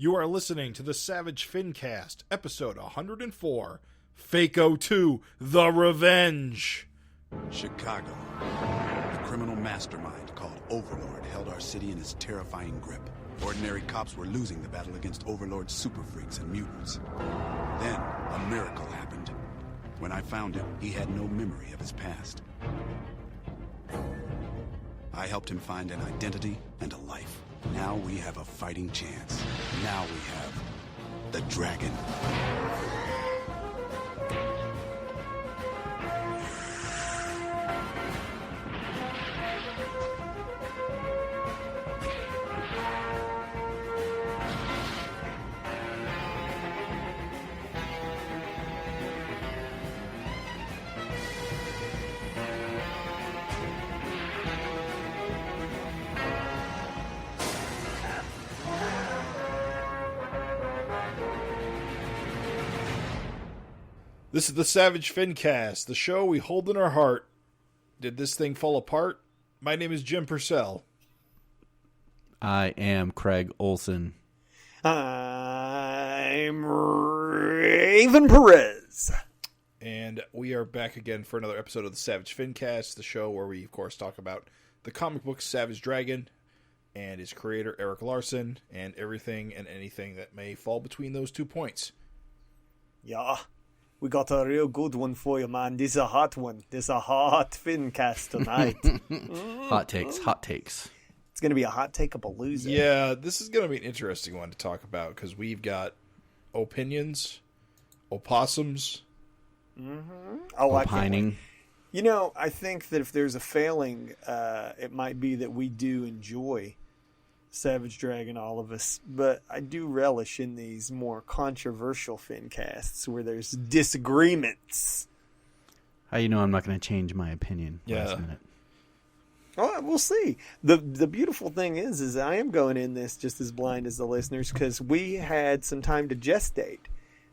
You are listening to the Savage FINcast, episode 104, Fako 2, The Revenge. Chicago. A criminal mastermind called Overlord held our city in his terrifying grip. Ordinary cops were losing the battle against Overlord's super freaks and mutants. Then, a miracle happened. When I found him, he had no memory of his past. I helped him find an identity and a life. Now we have a fighting chance. Now we have the dragon. This is the Savage FINcast, the show we hold in our heart. Did this thing fall apart? My name is Jim Purcell. I am Craig Olson. I'm Raven Perez. And we are back again for another episode of the Savage FINcast, the show where we, of course, talk about the comic book Savage Dragon and its creator, Eric Larson, and everything and anything that may fall between those 2 points. Yeah, we got a real good one for you, man. This is a hot one. This is a hot FINcast tonight. Hot takes. It's going to be a hot take-a-palooza. Yeah, this is going to be an interesting one to talk about because we've got opinions, opossums. Opining. You know, I think that if there's a failing, it might be that we do enjoy Savage Dragon, all of us, but I do relish in these more controversial FINcasts where there's disagreements. How you know I'm not going to change my opinion last minute? Oh, we'll see. The beautiful thing is I am going in this just as blind as the listeners because we had some time to gestate.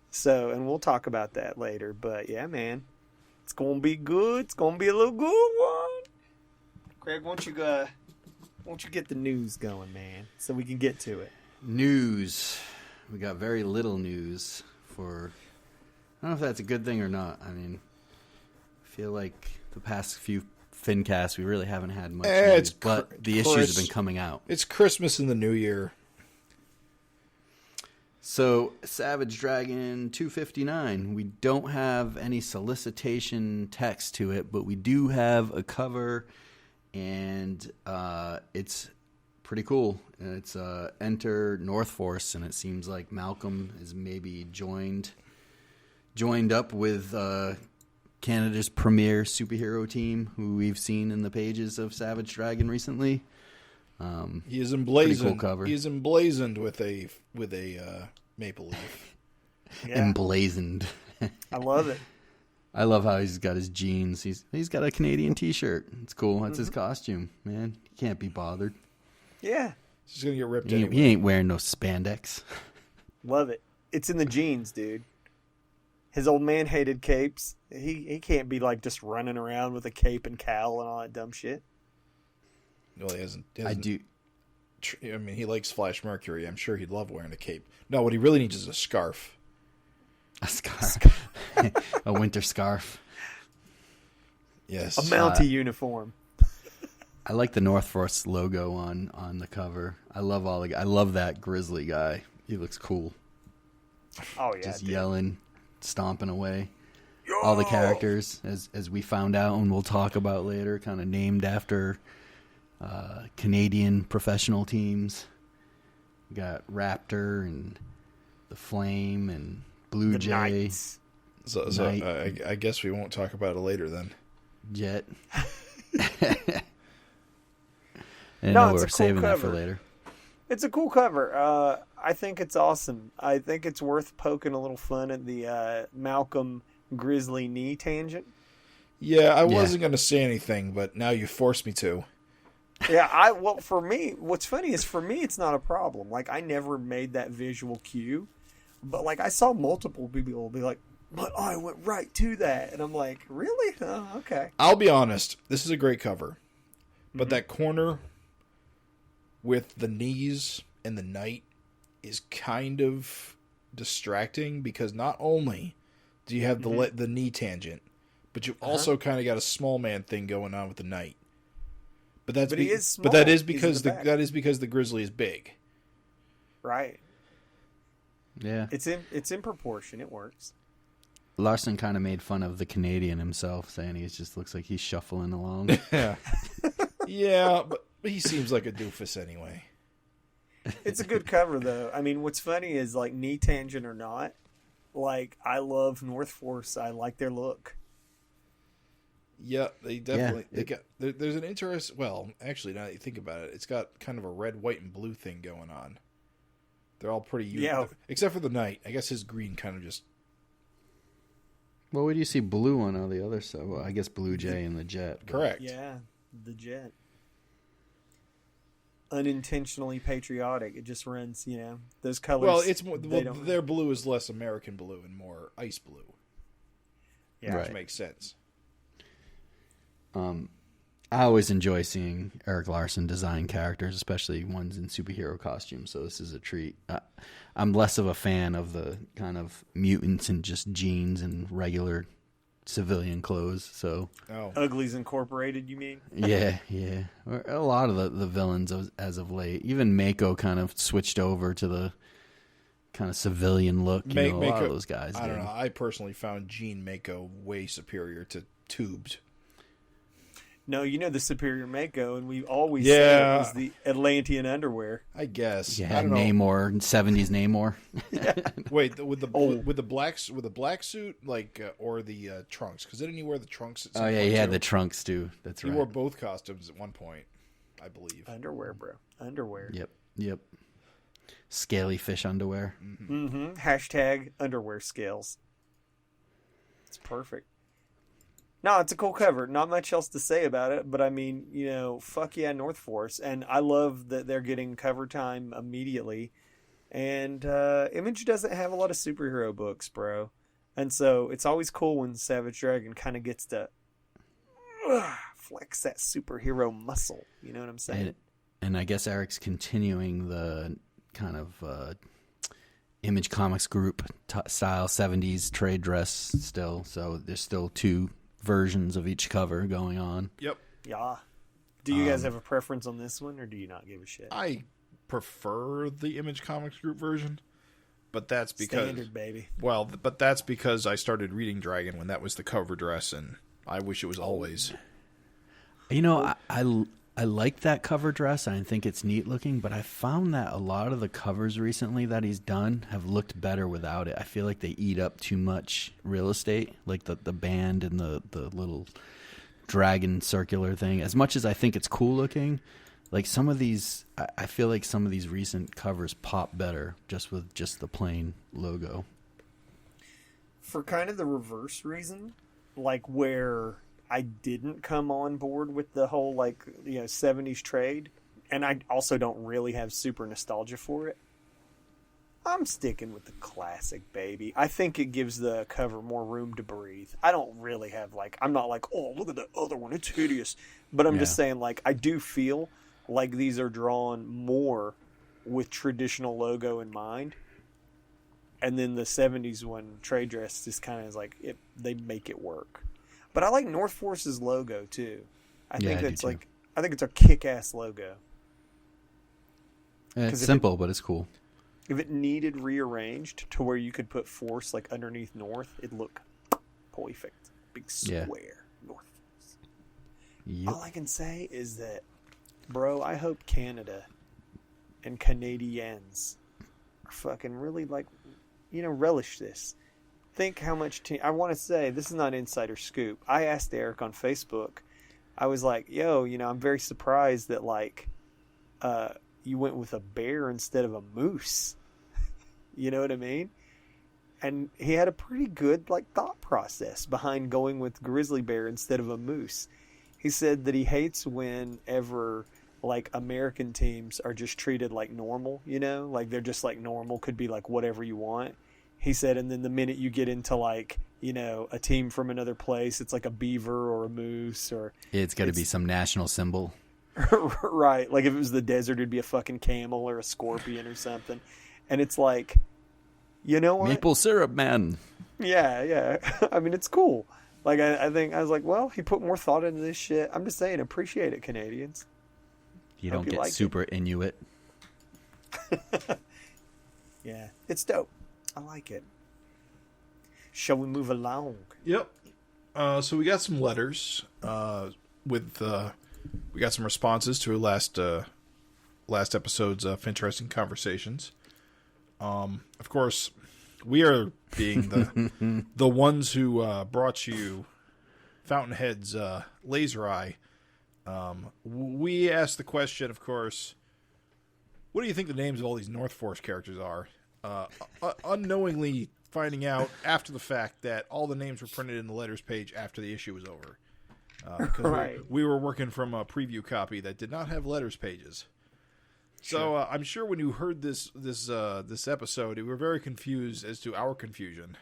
So, and we'll talk about that later. But yeah, man, it's going to be good. It's going to be a little good one. Craig, won't you get the news going, man, so we can get to it? News. We got very little news for... I don't know if that's a good thing or not. I mean, I feel like the past few FINcasts, we really haven't had much news, but the issues have been coming out. It's Christmas and the New Year. So, Savage Dragon 259. We don't have any solicitation text to it, but we do have a cover... And it's pretty cool. It's enter North Force, and it seems like Malcolm is maybe joined up with Canada's premier superhero team, who we've seen in the pages of Savage Dragon recently. He is emblazoned. Pretty cool cover. He is emblazoned with a maple leaf. Yeah. Emblazoned. I love it. I love how he's got his jeans. He's got a Canadian T-shirt. It's cool. That's his costume, man. He can't be bothered. Yeah. He's going to get ripped He anyway. ain't wearing no spandex. Love it. It's in the genes, dude. His old man hated capes. He can't be like just running around with a cape and cowl and all that dumb shit. Well, he hasn't. I do. I mean, he likes Flash Mercury. I'm sure he'd love wearing a cape. No, what he really needs is a scarf. A scarf. A winter scarf. Yes. A Mountie uniform. I like the North Force logo on the cover. I love that grizzly guy. He looks cool. Oh yeah. Just dude. yelling, stomping away. Yo! All the characters, as we found out and we'll talk about later, kind of named after Canadian professional teams. We got Raptor and the Flame and Blue The Jay. Knights. So I guess we won't talk about it later then. Jet. No, we're it's a cool saving that cover. for later. It's a cool cover. I think it's awesome. I think it's worth poking a little fun at the Malcolm Grizzly knee tangent. Yeah, I wasn't going to say anything, but now you forced me to. Yeah, well, for me, what's funny is for me, it's not a problem. Like, I never made that visual cue, but like, I saw multiple people be like, "But I went right to that," and I'm like, "Really? Oh, okay." I'll be honest. This is a great cover, but that corner with the knees and the knight is kind of distracting because not only do you have the knee tangent, but you've also kind of got a small man thing going on with the knight. But that is because the grizzly is big. Right. Yeah. It's in proportion. It works. Larson kind of made fun of the Canadian himself, saying he just looks like he's shuffling along. Yeah. Yeah, but he seems like a doofus anyway. It's a good cover, though. I mean, what's funny is, like, knee tangent or not, like, I love North Force. I like their look. Yeah, they definitely there's an interest. Well, actually, now that you think about it, it's got kind of a red, white, and blue thing going on. They're all pretty unique, except for the knight. I guess his green kind of just. Well, where do you see blue on all the other side? Well, I guess Blue Jay and the Jet. But... Correct. Yeah, the Jet. Unintentionally patriotic. It just runs, those colors. Well, it's more. Their blue is less American blue and more ice blue. Yeah, which makes sense. I always enjoy seeing Eric Larson design characters, especially ones in superhero costumes. So this is a treat. I'm less of a fan of the kind of mutants and just jeans and regular civilian clothes. So Uglies Incorporated, you mean? Yeah. A lot of the villains as of late. Even Mako kind of switched over to the kind of civilian look. A lot of those guys. I don't know. I personally found Jean Mako way superior to Tubes. No, the superior Mako, and we always said it was the Atlantean underwear. I guess. Yeah, Namor, 70s Namor. Wait, with the black suit, or the trunks? Because didn't he wear the trunks? He had the trunks too. That's right. He wore both costumes at one point, I believe. Underwear, bro. Underwear. Yep. Scaly fish underwear. Mm-hmm. Hashtag underwear scales. It's perfect. No, it's a cool cover. Not much else to say about it, but I mean, fuck yeah, North Force. And I love that they're getting cover time immediately. And Image doesn't have a lot of superhero books, bro. And so it's always cool when Savage Dragon kind of gets to flex that superhero muscle. You know what I'm saying? And I guess Eric's continuing the kind of Image Comics group style 70s trade dress still. So there's still 2 versions of each cover going on. Yep. Yeah. Do you guys have a preference on this one, or do you not give a shit? I prefer the Image Comics group version, but that's because standard, baby. Well, but that's because I started reading Dragon when that was the cover dress, and I wish it was always. I like that cover dress. I think it's neat looking, but I found that a lot of the covers recently that he's done have looked better without it. I feel like they eat up too much real estate, like the band and the little dragon circular thing. As much as I think it's cool looking, like some of these, I feel like some of these recent covers pop better just with just the plain logo. For kind of the reverse reason, like where I didn't come on board with the whole 70s trade, and I also don't really have super nostalgia for it. I'm sticking with the classic, baby. I think it gives the cover more room to breathe. I don't really have I'm not like, oh, look at the other one, it's hideous. But I'm just saying, I do feel like these are drawn more with traditional logo in mind. And then the 70s one, trade dress, just kind of is they make it work. But I like North Force's logo too. I think it's a kick-ass logo. It's simple, but it's cool. If it needed rearranged to where you could put Force underneath North, it'd look perfect. Big square North Force. Yep. All I can say is that, bro, I hope Canada and Canadians are fucking really relish this. Think how much I want to say, this is not insider scoop. I asked Eric on Facebook. I was like, yo, I'm very surprised that you went with a bear instead of a moose. You know what I mean? And he had a pretty good thought process behind going with grizzly bear instead of a moose. He said that he hates whenever American teams are just treated like normal, they're just normal, could be whatever you want. He said, and then the minute you get into a team from another place, it's a beaver or a moose, or it's got to be some national symbol. Right. If it was the desert, it'd be a fucking camel or a scorpion or something. And it's like, you know what? Maple syrup man. Yeah. I mean, it's cool. Like, I think, I was like, well, he put more thought into this shit. I'm just saying, appreciate it, Canadians. You don't get super Inuit. Yeah, it's dope. I like it. Shall we move along? Yep. So we got some letters. We got some responses to last episode's FINteresting Conversations. Of course, we are being the ones who brought you Fountainhead's Laser Eye. We asked the question, of course, what do you think the names of all these North Force characters are? Unknowingly finding out after the fact that all the names were printed in the letters page after the issue was over. Because we were working from a preview copy that did not have letters pages. So I'm sure when you heard this episode, you were very confused as to our confusion.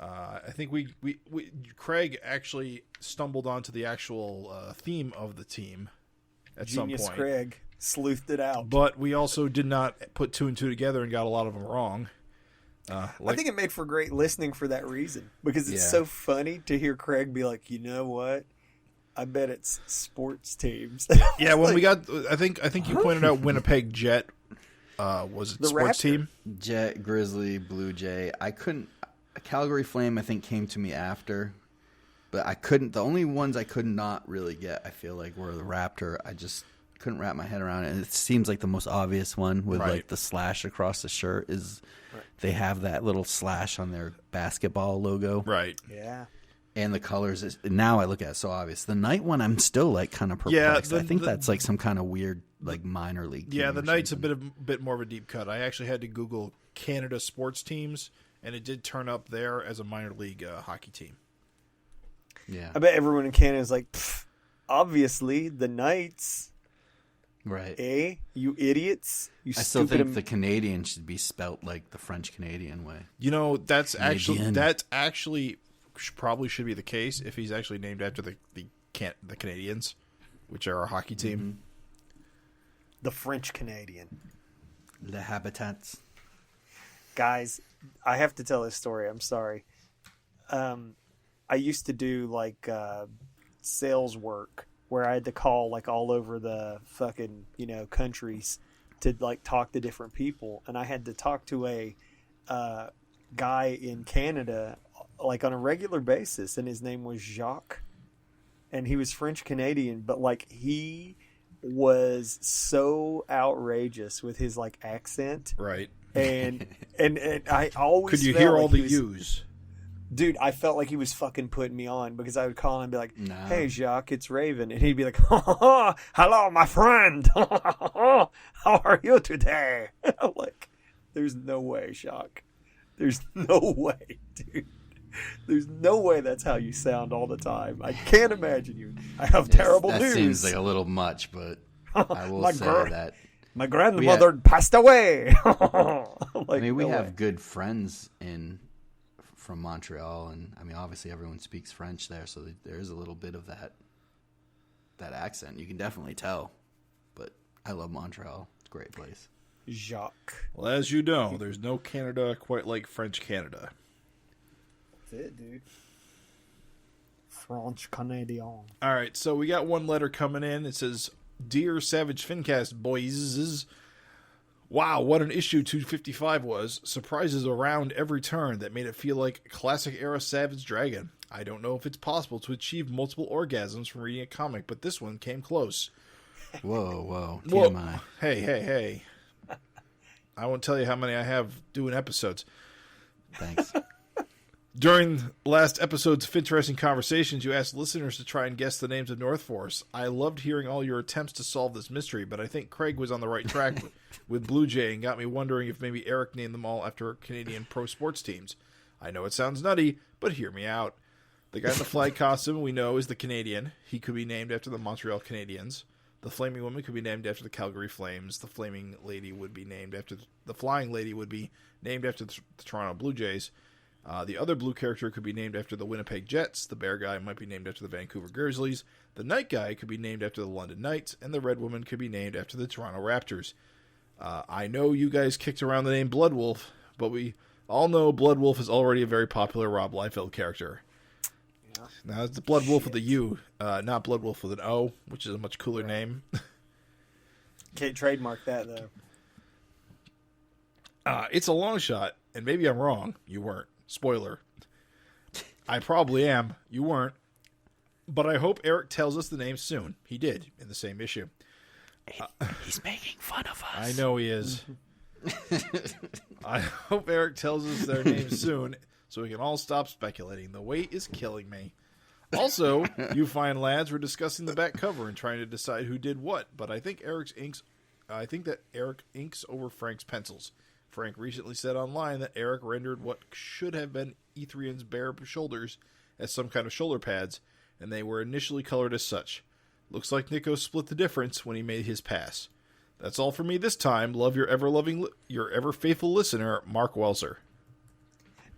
I think Craig actually stumbled onto the actual theme of the team at some point. Genius Craig sleuthed it out. But we also did not put two and two together and got a lot of them wrong. I think it made for great listening for that reason. Because it's so funny to hear Craig be like, you know what? I bet it's sports teams. Yeah, when we got, I think you pointed out Winnipeg Jet was it sports team? Jet, Grizzly, Blue Jay. Calgary Flame, I think, came to me after. But the only ones I could not really get, I feel like, were the Raptor. I just couldn't wrap my head around it. And it seems like the most obvious one with like the slash across the shirt is they have that little slash on their basketball logo. Right. Yeah. And the colors, now I look at it so obvious. The Knight one, I'm still like kind of perplexed. I think that's like some kind of weird like minor league team. Yeah, the Knight's a bit more of a deep cut. I actually had to Google Canada sports teams, and it did turn up there as a minor league hockey team. Yeah. I bet everyone in Canada is like, obviously, the Knights. Right. Eh? You idiots. I still think the Canadian should be spelt like the French Canadian way. You know, that's actually probably should be the case if he's actually named after the Canadians, which are our hockey team. Mm-hmm. The French Canadian. Le Habitats. Guys, I have to tell this story. I'm sorry. I used to do like sales work where I had to call like all over the fucking, countries to like talk to different people. And I had to talk to a guy in Canada like on a regular basis. And his name was Jacques. And he was French Canadian, but like he was so outrageous with his like accent. Right. And I always could you felt hear like all the U's? Dude, I felt like he was fucking putting me on because I would call him and be like, No. "Hey, Jacques, it's Raven," and he'd be like, "Hello, my friend. How are you today?" I'm like, "There's no way, Jacques. There's no way, dude. There's no way that's how you sound all the time. I can't imagine you. I have terrible news." That seems like a little much, but I will say that my grandmother passed away. Like, we have good friends from Montreal, and I mean, obviously everyone speaks French there, so there is a little bit of that accent. You can definitely tell, but I love Montreal. It's a great place. Jacques. Well, as you know, there's no Canada quite like French Canada. That's it, dude. French Canadian. All right, so we got one letter coming in. It says, "Dear Savage FINcast boys, wow, what an issue 255 was. Surprises around every turn that made it feel like a classic era Savage Dragon. I don't know if it's possible to achieve multiple orgasms from reading a comic, but this one came close." Whoa. Whoa. TMI. Hey. I won't tell you how many I have doing episodes. Thanks. During last episode's FINteresting Conversations, you asked listeners to try and guess the names of North Force. I loved hearing all your attempts to solve this mystery, but I think Craig was on the right track with Blue Jay and got me wondering if maybe Eric named them all after Canadian pro sports teams. I know it sounds nutty, but hear me out. The guy in the flag costume we know is the Canadian. He could be named after the Montreal Canadiens. The Flaming Woman could be named after the Calgary Flames. The Flaming Lady would be named after the Flying Lady would be named after the Toronto Blue Jays. The other blue character could be named after the Winnipeg Jets. The bear guy might be named after the Vancouver Grizzlies. The night guy could be named after the London Knights. And the red woman could be named after the Toronto Raptors. I know you guys kicked around the name Bloodwolf, but we all know Bloodwolf is already a very popular Rob Liefeld character. Yeah. Now, it's the Bloodwolf with a U, not Bloodwolf with an O, which is a much cooler name. Can't trademark that, though. It's a long shot, and maybe I'm wrong. You weren't. Spoiler. I probably am. You weren't. But I hope Eric tells us the name soon. He did in the same issue. He's making fun of us. I know he is. I hope Eric tells us their names soon so we can all stop speculating. The wait is killing me. Also, you fine lads were discussing the back cover and trying to decide who did what, but I think that Eric inks over Frank's pencils. Frank recently said online that Eric rendered what should have been Ethrian's bare shoulders as some kind of shoulder pads, and they were initially colored as such. Looks like Nico split the difference when he made his pass. That's all for me this time. Love your ever faithful listener, Mark Welser.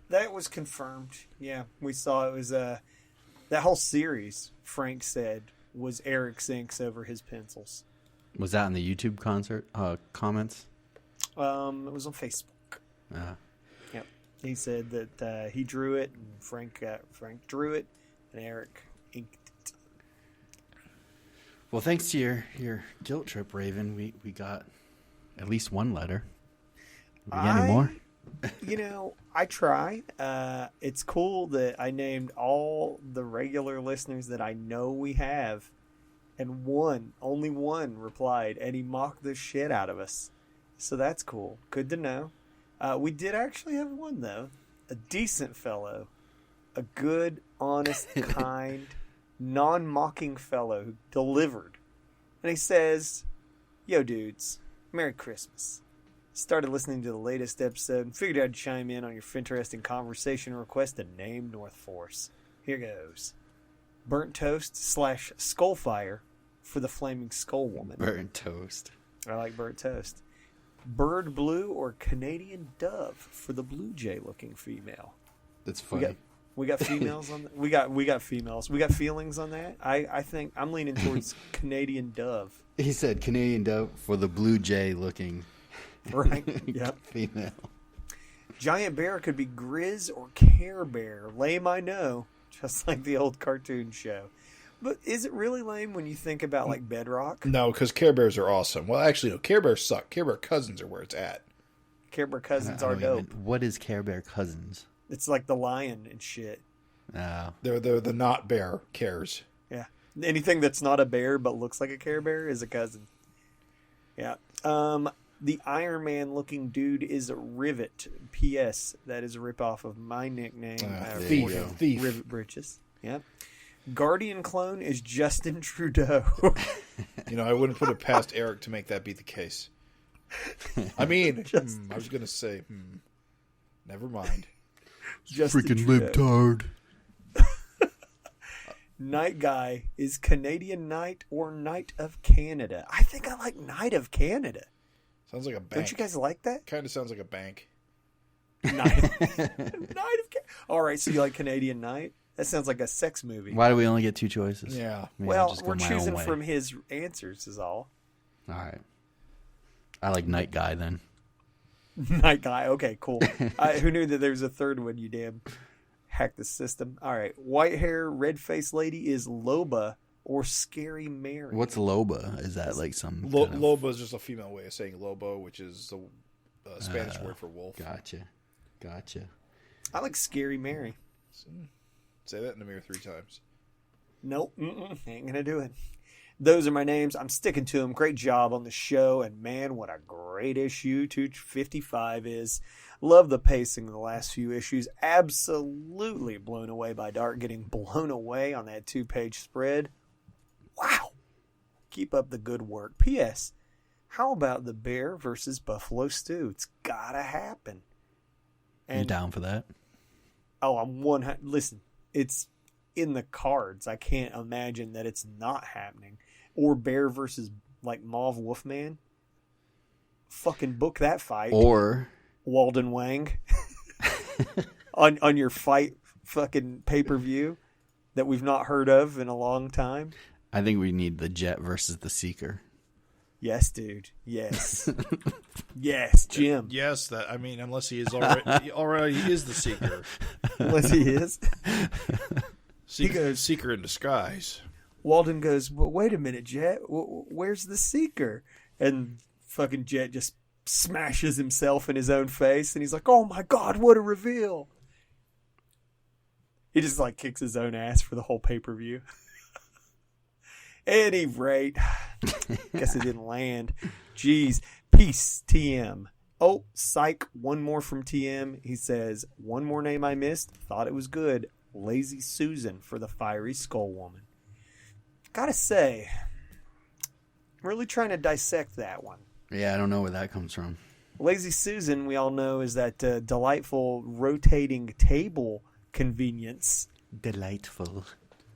That was confirmed. Yeah, we saw it was that whole series. Frank said was Eric's inks over his pencils. Was that in the YouTube comments? It was on Facebook. Yep. He said that he drew it, and Frank drew it, and Eric inked it. Well, thanks to your guilt trip, Raven, we got at least one letter. Do we get any more? I try. It's cool that I named all the regular listeners that I know we have, and only one replied, and he mocked the shit out of us. So that's cool. Good to know. We did actually have one, though. A decent fellow. A good, honest, kind, non-mocking fellow who delivered. And he says, "Yo, dudes, Merry Christmas. Started listening to the latest episode and figured I'd chime in on your FINteresting Conversation request to name North Force. Here goes. Burnt toast / skullfire for the flaming skull woman." Burnt toast. I like burnt toast. Bird blue or Canadian dove for the blue jay looking female. That's funny. We got females on that. We got females. We got feelings on that. I think I'm leaning towards Canadian dove. He said Canadian dove for the blue jay looking right. Yep. female. Giant bear could be Grizz or Care Bear. Lame, I know, just like the old cartoon show. But is it really lame when you think about like Bedrock? No, because Care Bears are awesome. Well, actually, no. Care Bears suck. Care Bear Cousins are where it's at. Care Bear Cousins are dope. What is Care Bear Cousins? It's like the lion and shit. Oh. They're the not bear cares. Yeah. Anything that's not a bear but looks like a Care Bear is a cousin. Yeah. The Iron Man looking dude is a Rivet. P.S. That is a ripoff of my nickname. Thief. Rivet Britches. Yep. Guardian clone is Justin Trudeau. I wouldn't put it past Eric to make that be the case. I mean, I was going to say, never mind. Justin freaking Trudeau. libtard. Night Guy is Canadian Knight or Knight of Canada. I think I like Knight of Canada. Sounds like a bank. Don't you guys like that? Kind of sounds like a bank. Knight of Canada. All right, so you like Canadian Knight? That sounds like a sex movie. Why do we only get two choices? Yeah. Well, we're choosing from his answers is all. All right. I like Night Guy then. Night Guy. Okay, cool. Who knew that there was a third one? You damn hacked the system. All right. White hair, red face lady is Loba or Scary Mary. What's Loba? Is that like some Loba is just a female way of saying Lobo, which is the Spanish word for wolf. Gotcha. I like Scary Mary. Say that in the mirror 3 times. Nope. Ain't gonna do it. Those are my names. I'm sticking to them. Great job on the show. And man, what a great issue 255 is. Love the pacing of the last few issues. Absolutely blown away by Dark getting blown away on that 2-page spread. Wow. Keep up the good work. P.S. How about the bear versus buffalo stew? It's gotta happen. You down for that? Oh, I'm 100. Listen, it's in the cards. I can't imagine that it's not happening. Or bear versus like Mauve Wolfman. Fucking book that fight. Or Walden Wang on your fight fucking pay-per-view that we've not heard of in a long time. I think we need the Jet versus the Seeker. Yes, dude. Yes. Yes, Jim. Yes, unless he is already is the seeker. Unless he is. Seeker in disguise. Walden goes, well, wait a minute, Jet. Where's the seeker? And fucking Jet just smashes himself in his own face, and he's like, oh my God, what a reveal. He just like kicks his own ass for the whole pay-per-view. Any rate, guess it didn't land. Jeez. Peace, TM. Oh, psych, one more from TM. He says, one more name I missed. Thought it was good. Lazy Susan for the Fiery Skull Woman. Gotta say, I'm really trying to dissect that one. Yeah, I don't know where that comes from. Lazy Susan, we all know, is that delightful rotating table convenience. Delightful.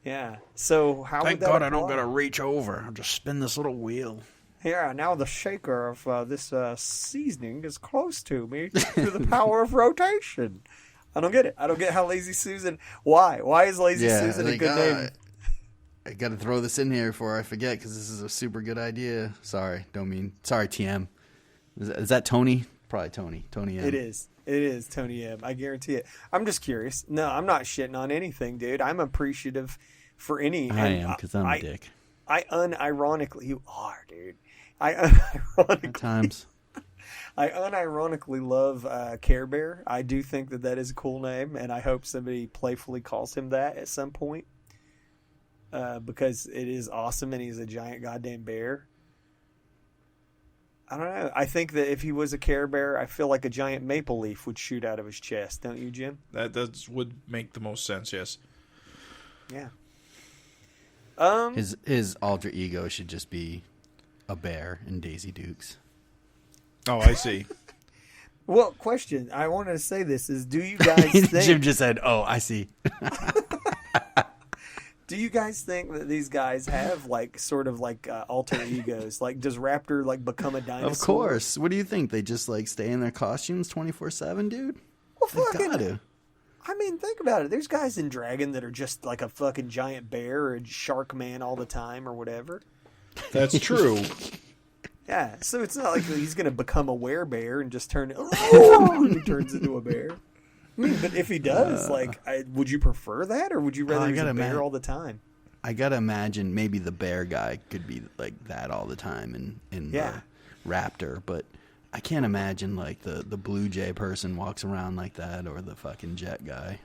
Yeah. So how Thank would that God apply? I don't gotta reach over. I'll just spin this little wheel. Yeah, now the shaker of this seasoning is close to me through the power of rotation. I don't get it. I don't get how Lazy Susan... Why? Why is Lazy Susan a good name? I got to throw this in here before I forget because this is a super good idea. Sorry, don't mean... Sorry, TM. Is that Tony? Probably Tony. Tony M. It is. It is Tony M. I guarantee it. I'm just curious. No, I'm not shitting on anything, dude. I'm appreciative for any... I am, because I'm a dick. I unironically... You are, dude. I unironically... At times. I unironically love Care Bear. I do think that is a cool name, and I hope somebody playfully calls him that at some point. Because it is awesome, and he's a giant goddamn bear. I don't know. I think that if he was a Care Bear, I feel like a giant maple leaf would shoot out of his chest. Don't you, Jim? That would make the most sense, yes. Yeah. His alter ego should just be a bear in Daisy Dukes. Oh, I see. Well, question. I wanted to say this is, do you guys think... Jim just said, oh, I see. Do you guys think that these guys have sort of alter egos? Like, does Raptor become a dinosaur? Of course. What do you think? They just stay in their costumes 24/7, dude? Well, They gotta. I mean, think about it. There's guys in Dragon that are just like a fucking giant bear or a shark man all the time or whatever. That's true. Yeah, so it's not like he's going to become a werebear and just turn and he turns into a bear. I mean, but if he does, would you prefer that, or would you rather he's a bear all the time? I gotta imagine maybe the bear guy could be like that all the time in the Raptor, but I can't imagine the Blue Jay person walks around like that, or the fucking Jet guy,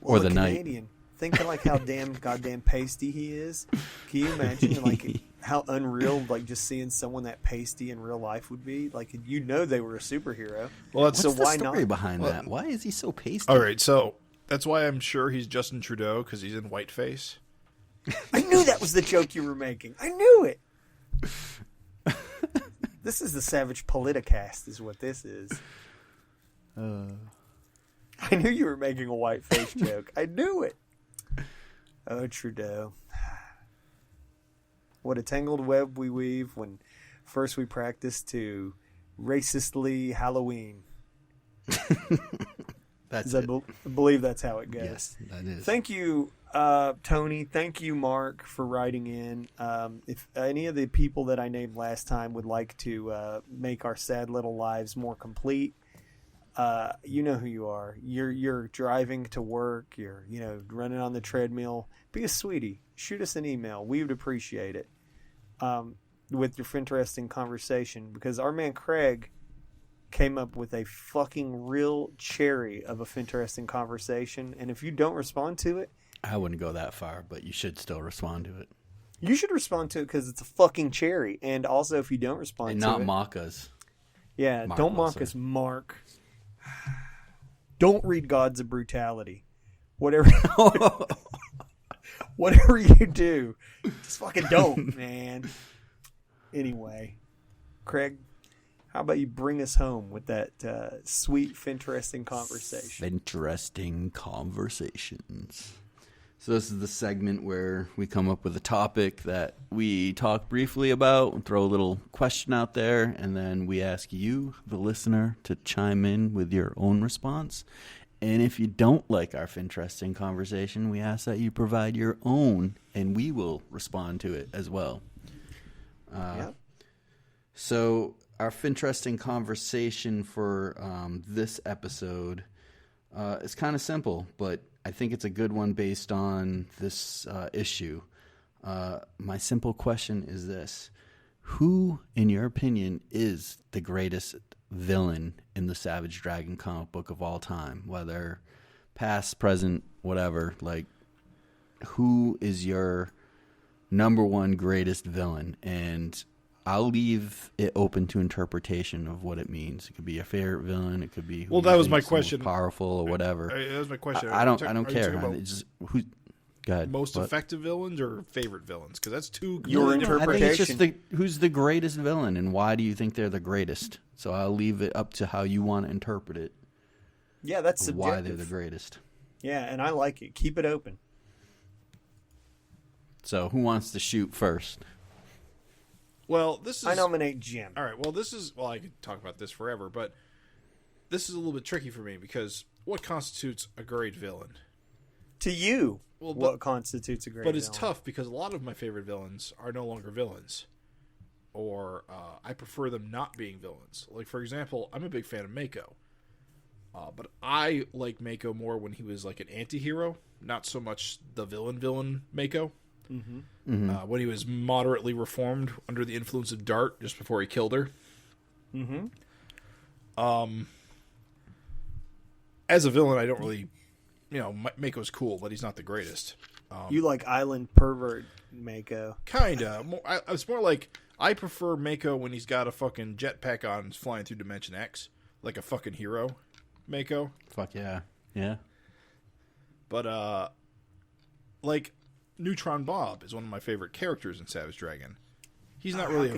or the Canadian. Knight. Think of how goddamn pasty he is. Can you imagine how unreal just seeing someone that pasty in real life would be? They were a superhero. Well, What's the story behind that? Why is he so pasty? All right, so that's why I'm sure he's Justin Trudeau, because he's in whiteface. I knew that was the joke you were making. I knew it. This is the Savage FINcast, is what this is. I knew you were making a whiteface joke. I knew it. Oh, Trudeau. What a tangled web we weave when first we practice to racistly Halloween. That's I believe that's how it goes. Yes, that is. Thank you, Tony. Thank you, Mark, for writing in. If any of the people that I named last time would like to make our sad little lives more complete, you know who you are. You're driving to work. You're running on the treadmill. Be a sweetie. Shoot us an email. We would appreciate it. With your FINteresting conversation, because our man Craig came up with a fucking real cherry of a FINteresting conversation, and if you don't respond to it, I wouldn't go that far, but you should still respond to it. You should respond to it because it's a fucking cherry. And also, if you don't respond and to not it, mock us. Yeah, don't mock us, Mark. Don't read Gods of Brutality. Whatever you do, just fucking don't, man. Anyway, Craig, how about you bring us home with that sweet, FINteresting conversation? FINteresting Conversations. So this is the segment where we come up with a topic that we talk briefly about and throw a little question out there, and then we ask you, the listener, to chime in with your own response. And if you don't like our FINteresting conversation, we ask that you provide your own, and we will respond to it as well. Yep. So our FINteresting conversation for this episode is kind of simple, but I think it's a good one based on this issue. My simple question is this. Who, in your opinion, is the greatest villain in the Savage Dragon comic book of all time? Whether past, present, whatever. Like, who is your number one greatest villain? And I'll leave it open to interpretation of what it means. It could be a favorite villain. It could be who that was my question. Powerful or whatever. That was my question. I don't care. Go ahead. Most effective villains or favorite villains? Because that's two. Your interpretation. I think it's just who's the greatest villain and why do you think they're the greatest? So I'll leave it up to how you want to interpret it. Yeah, that's subjective. Why they're the greatest. Yeah, and I like it. Keep it open. So who wants to shoot first? Well, this is. I nominate Jim. All right. Well, this is. Well, I could talk about this forever, but this is a little bit tricky for me because what constitutes a great villain? To you, well, what constitutes a great villain? But it's tough because a lot of my favorite villains are no longer villains. Or I prefer them not being villains. Like, for example, I'm a big fan of Mako. But I like Mako more when he was like an anti-hero, not so much the villain Mako. Mm-hmm. Mm-hmm. When he was moderately reformed under the influence of Dart just before he killed her. Mm-hmm. As a villain, I don't really... Mako's cool, but he's not the greatest. You like Island Pervert Mako. Kinda. It's more like... I prefer Mako when he's got a fucking jetpack on and flying through Dimension X. Like a fucking hero, Mako. Fuck yeah. Yeah. But, like, Neutron Bob is one of my favorite characters in Savage Dragon. He's not really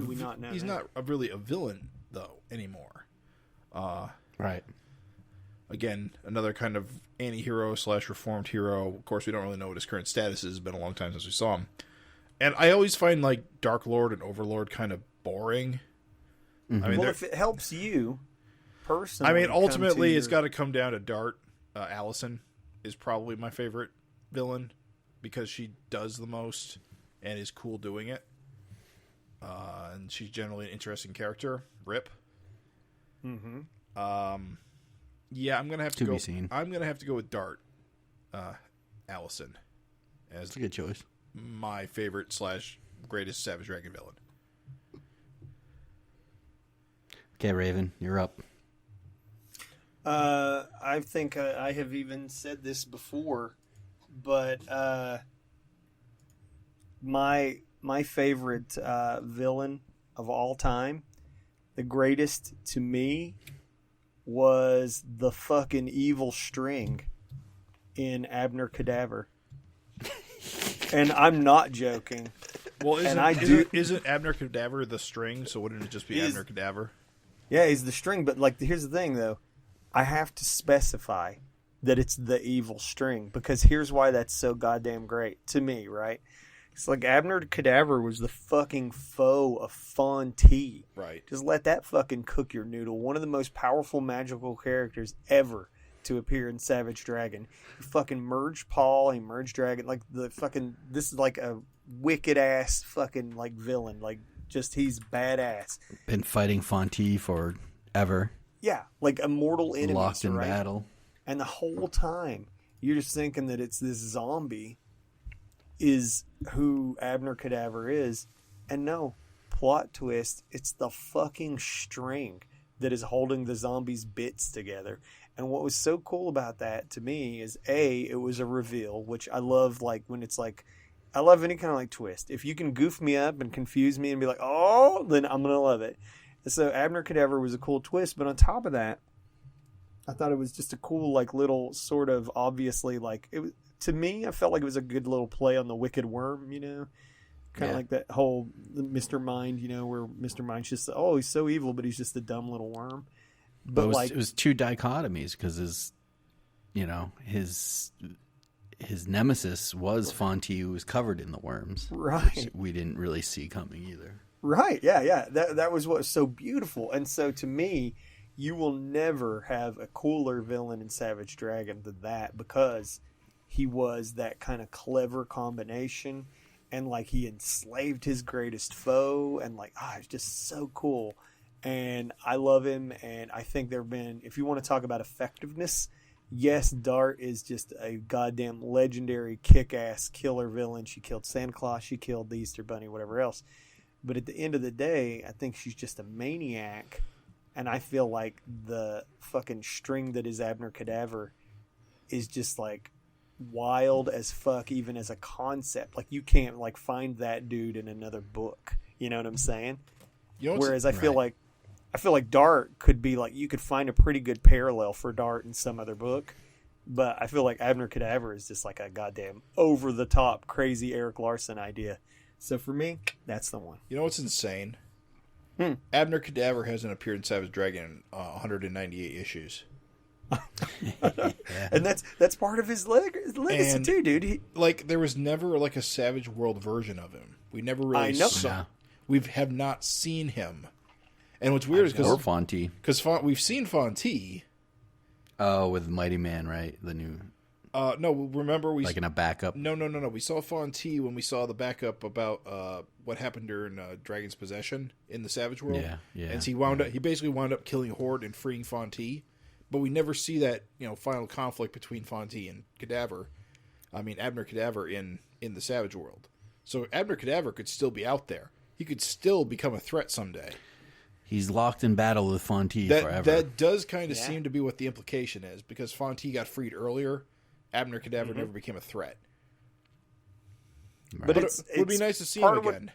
he's not really a villain, though, anymore. Right. Again, another kind of anti-hero / reformed hero. Of course, we don't really know what his current status is. It's been a long time since we saw him. And I always find, like, Dark Lord and Overlord kind of boring. Mm-hmm. I mean, well, if it helps you personally... I mean, ultimately, it's got to come down to Dart. Allison is probably my favorite villain because she does the most and is cool doing it. And she's generally an interesting character. Rip. Mm-hmm. Yeah, I'm gonna have to go. Be seen. I'm gonna have to go with Dart. Allison. That's a good choice. My favorite / greatest Savage Dragon villain. Okay, Raven, you're up. I think I have even said this before, but my favorite villain of all time, the greatest to me, was the fucking evil string in Abner Cadaver. And I'm not joking. Well, isn't Abner Cadaver the string? So wouldn't it just be Abner Cadaver? Yeah, he's the string. But like, here's the thing, though. I have to specify that it's the evil string because here's why that's so goddamn great to me. Right? It's like Abner Cadaver was the fucking foe of Fonte. Right. Just let that fucking cook your noodle. One of the most powerful magical characters ever to appear in Savage Dragon. He fucking merged Paul, he merged Dragon, like the fucking, this is like a wicked ass fucking like villain, like just he's badass. Been fighting Fonte forever. Yeah, like immortal enemies. Locked in right? battle. And the whole time you're just thinking that it's this zombie is who Abner Cadaver is, and no, plot twist, it's the fucking string that is holding the zombies' bits together. And what was so cool about that to me is it was a reveal, which I love, like when it's like, I love any kind of like twist. If you can goof me up and confuse me and be like, oh, then I'm going to love it. And so Abner Cadaver was a cool twist, but on top of that, I thought it was just a cool, like little sort of obviously like it was, to me, I felt like it was a good little play on the Wicked Worm, kind of like that whole Mr. Mind, where Mr. Mind's just, oh, he's so evil, but he's just a dumb little worm. But it was two dichotomies because his nemesis was Fonte, who was covered in the worms, right? Which we didn't really see coming either. Right? Yeah. That was what was so beautiful. And so to me, you will never have a cooler villain in Savage Dragon than that because he was that kind of clever combination. and like he enslaved his greatest foe, and like it's just so cool. And I love him, and I think there have been, if you want to talk about effectiveness, yes, Dart is just a goddamn legendary kick-ass killer villain. She killed Santa Claus, she killed the Easter Bunny, whatever else. But at the end of the day, I think she's just a maniac, and I feel like the fucking string that is Abner Cadaver is just like wild as fuck, even as a concept. Like you can't like find that dude in another book. You know what I'm saying? Whereas I feel like Dart could be like, you could find a pretty good parallel for Dart in some other book, but I feel like Abner Cadaver is just like a goddamn over the top crazy Eric Larson idea. So for me, that's the one. You know what's insane? Abner Cadaver hasn't appeared in Savage Dragon in 198 issues. And that's part of his legacy too, dude. There was never like a Savage World version of him. We never really saw. We have not seen him. And what's weird is because we've seen Fonte. Oh, with Mighty Man, right? The new. No, remember we in a backup. No. We saw Fonte when we saw the backup about what happened during Dragon's Possession in the Savage World. Yeah. And he basically wound up killing Horde and freeing Fonte, but we never see that final conflict between Fonte and Cadaver. I mean Abner Cadaver in the Savage World. So Abner Cadaver could still be out there. He could still become a threat someday. He's locked in battle with Fonte forever. That does kind of seem to be what the implication is, because Fonte got freed earlier. Abner Cadaver never became a threat. Right. But it would be nice to see him again.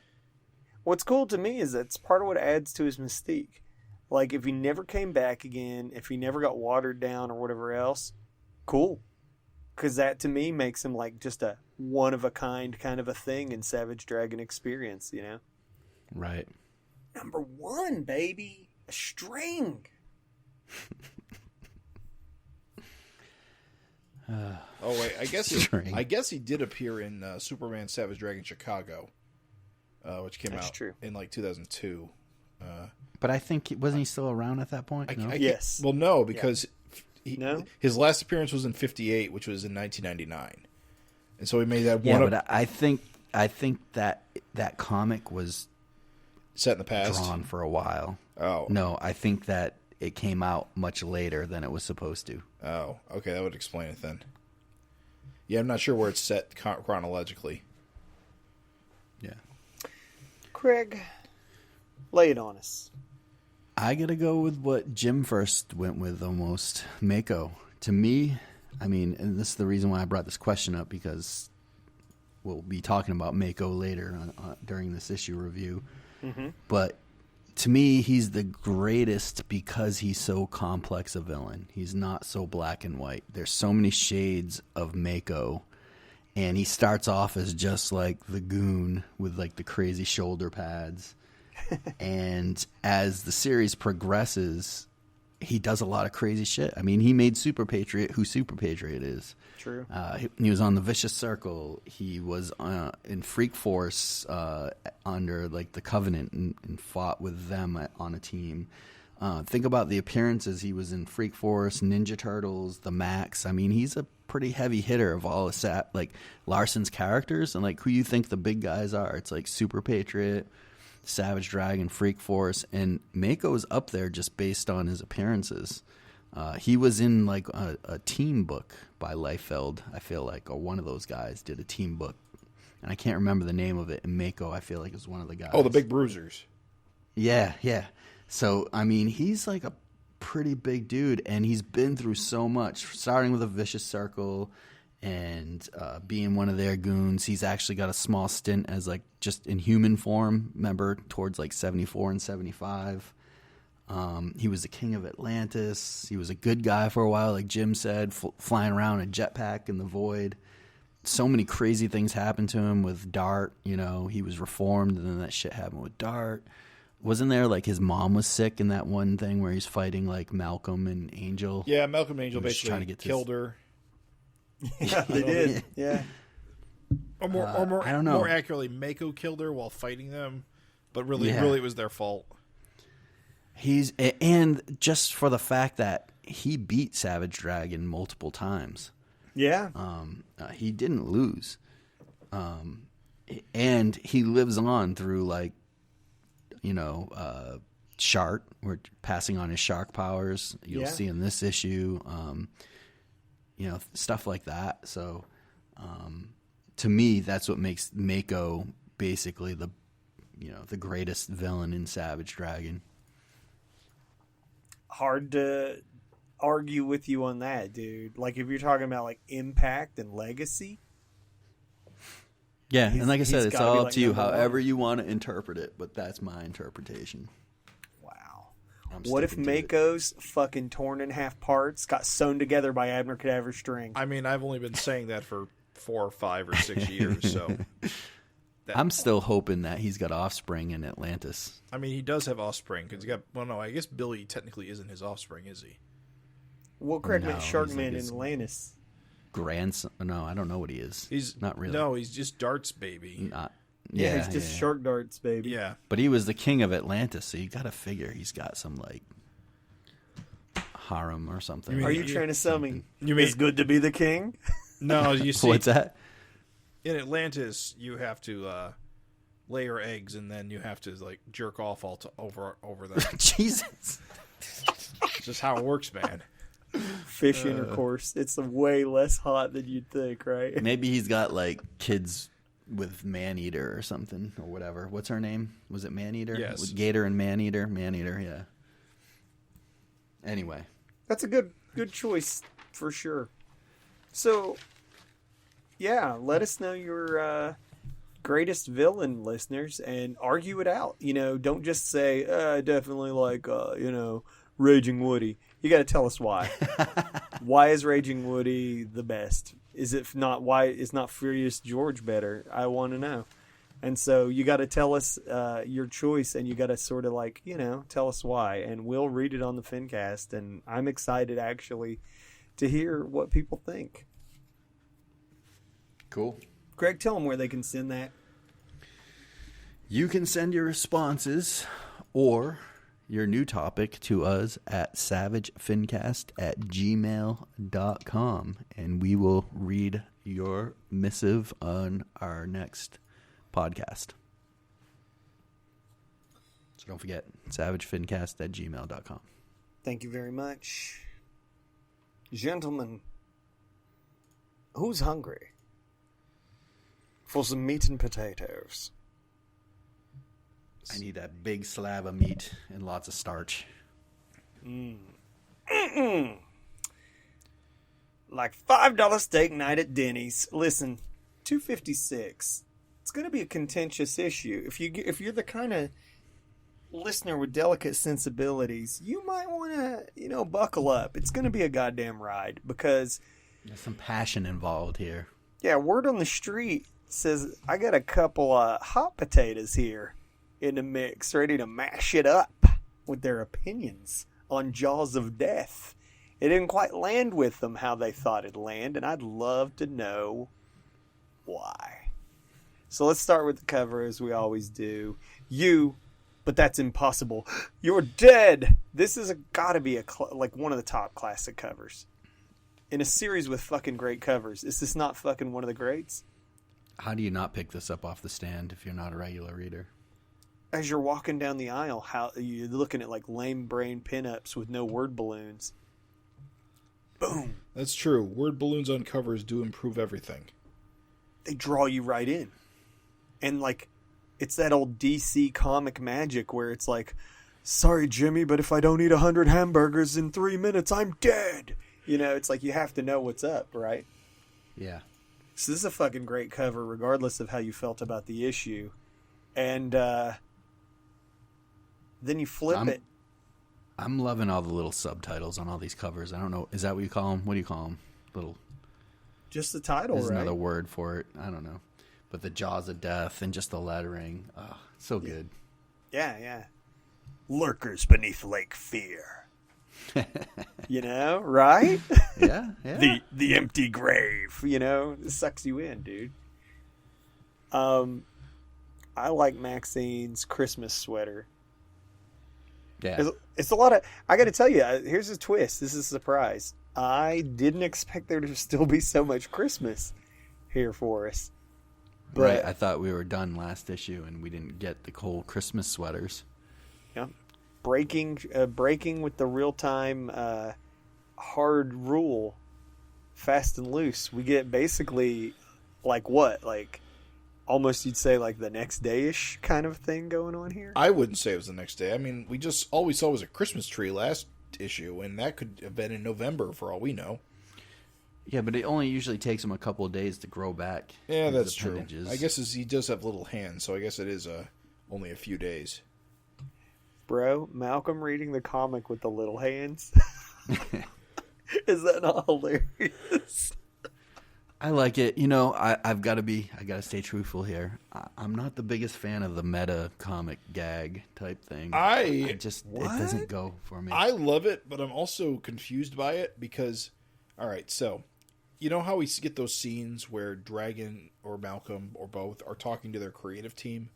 What's cool to me is that's part of what adds to his mystique. Like, if he never came back again, if he never got watered down or whatever else, cool. Because that, to me, makes him like just a one-of-a-kind kind of a thing in Savage Dragon experience, Right. Number 1, baby. A string. Oh wait, I guess he did appear in Superman Savage Dragon Chicago, which came out in like 2002. But I think wasn't he still around at that point? No? Yes. Well, no, because his last appearance was in 58, which was in 1999, and so he made that one. Yeah, but I think that comic was set in the past, drawn for a while. Oh no, I think that it came out much later than it was supposed to. Oh, okay, that would explain it then. Yeah, I'm not sure where it's set chronologically. Yeah. Craig, lay it on us. I gotta go with what Jim first went with almost. Mako. To me, I mean, and this is the reason why I brought this question up, because we'll be talking about Mako later during this issue review. Mm-hmm. But to me, he's the greatest because he's so complex a villain. He's not so black and white. There's so many shades of Mako, and he starts off as just like the goon with like the crazy shoulder pads. And as the series progresses, he does a lot of crazy shit. I mean, he made Super Patriot who Super Patriot is. True. He was on the Vicious Circle. He was in Freak Force under like the Covenant and fought with them on a team. Think about the appearances. He was in Freak Force, Ninja Turtles, the Max. I mean, he's a pretty heavy hitter of all of like Larson's characters, and like who you think the big guys are. It's like Super Patriot, Savage Dragon, Freak Force, and Mako's up there just based on his appearances. He was in like a team book by Liefeld, I feel like, or one of those guys did a team book, and I can't remember the name of it. And Mako, I feel like, is one of the guys. Oh, the Big Bruisers. Yeah. So I mean, he's like a pretty big dude, and he's been through so much, starting with a Vicious Circle and being one of their goons. He's actually got a small stint as like just in human form, remember, towards like 74 and 75. He was the king of Atlantis. He was a good guy for a while, like Jim said, flying around a jetpack in the void. So many crazy things happened to him with Dart. He was reformed, and then that shit happened with Dart. Wasn't there like his mom was sick in that one thing where he's fighting like Malcolm and Angel? Yeah, Malcolm and Angel basically killed her. Yeah, they did. Yeah. Or more, I don't know. More accurately, Mako killed her while fighting them, but really it was their fault. And just for the fact that he beat Savage Dragon multiple times. Yeah. He didn't lose. And he lives on through, like, shark. We're passing on his shark powers. You'll see in this issue, stuff like that. So, to me, that's what makes Mako basically the greatest villain in Savage Dragon. Hard to argue with you on that, dude. Like, if you're talking about, like, impact and legacy. Yeah, and like I said, it's all up to you, however one. you want to interpret it, but that's my interpretation. Wow. What if Mako's fucking torn in half parts got sewn together by Abracadabra string? I mean, I've only been saying that for 4 or 5 or 6 years, so... I'm still hoping that he's got offspring in Atlantis. I mean, he does have offspring, because he got... Well, no, I guess Billy technically isn't his offspring, is he? Well, correct me, Sharkman in Atlantis. Grandson? No, I don't know what he is. He's not really. No, he's just Dart's baby. Not. Yeah, he's just Shark Dart's baby. Yeah. But he was the king of Atlantis, so you got to figure he's got some, like, harem or something. Are you trying to sell me? You mean it's good to be the king? No, you see. What's that? In Atlantis, you have to lay your eggs, and then you have to, like, jerk off over them. Jesus. It's just how it works, man. Fish intercourse. It's way less hot than you'd think, right? Maybe he's got, like, kids with Maneater or something, or whatever. What's her name? Was it Maneater? Yes. With Gator and Maneater? Maneater, yeah. Anyway. That's a good choice, for sure. So... yeah, let us know your greatest villain, listeners, and argue it out. Don't just say, I definitely like, Raging Woody. You got to tell us why. Why is Raging Woody the best? Is it not why is not Furious George better? I want to know. And so you got to tell us your choice, and you got to sort of like, tell us why, and we'll read it on the FINcast. And I'm excited actually to hear what people think. Cool. Greg, tell them where they can send that. You can send your responses or your new topic to us at savagefincast@gmail.com, and we will read your missive on our next podcast. So don't forget, savagefincast@gmail.com. Thank you very much. Gentlemen, who's hungry for some meat and potatoes? I need that big slab of meat and lots of starch. Like $5 steak night at Denny's. Listen, $2.56. It's going to be a contentious issue. If you're the kind of listener with delicate sensibilities, you might want to, buckle up. It's going to be a goddamn ride because there's some passion involved here. Yeah, word on the street says I got a couple of hot potatoes here in the mix, ready to mash it up with their opinions on Jaws of Death. It didn't quite land with them how they thought it'd land, and I'd love to know why. So let's start with the cover, as we always do. But that's impossible. You're dead! This is gotta be like one of the top classic covers. In a series with fucking great covers. Is this not fucking one of the greats? How do you not pick this up off the stand if you're not a regular reader? As you're walking down the aisle, how you're looking at like lame brain pinups with no word balloons. Boom. That's true. Word balloons on covers do improve everything. They draw you right in. And like, it's that old DC comic magic where it's like, sorry, Jimmy, but if I don't eat 100 hamburgers in 3 minutes, I'm dead. It's like you have to know what's up, right? Yeah. So this is a fucking great cover, regardless of how you felt about the issue. And then you flip it. I'm loving all the little subtitles on all these covers. I don't know. Is that what you call them? What do you call them? Little. Just the title, There's right? another word for it. I don't know. But the Jaws of Death and just the lettering. Oh, so good. Yeah. Lurkers beneath Lake Fear. Right? Yeah. The empty grave, it sucks you in, dude. I like Maxine's Christmas sweater. Yeah. It's a lot of, I got to tell you, here's a twist. This is a surprise. I didn't expect there to still be so much Christmas here for us. But, right. I thought we were done last issue, and we didn't get the whole Christmas sweaters. Yeah, breaking with the real time hard rule, fast and loose. We get basically like what, like almost you'd say like the next day-ish kind of thing going on here. I wouldn't say it was the next day. I mean, all we saw was a Christmas tree last issue, and that could have been in November for all we know. Yeah, but it only usually takes him a couple of days to grow back. Yeah, that's true. I guess he does have little hands, so I guess it is only a few days. Bro, Malcolm reading the comic with the little hands. Is that not hilarious? I like it. You know, I've got to stay truthful here. I'm not the biggest fan of the meta comic gag type thing. It doesn't go for me. I love it, but I'm also confused by it because, all right, so you know how we get those scenes where Dragon or Malcolm or both are talking to their creative team,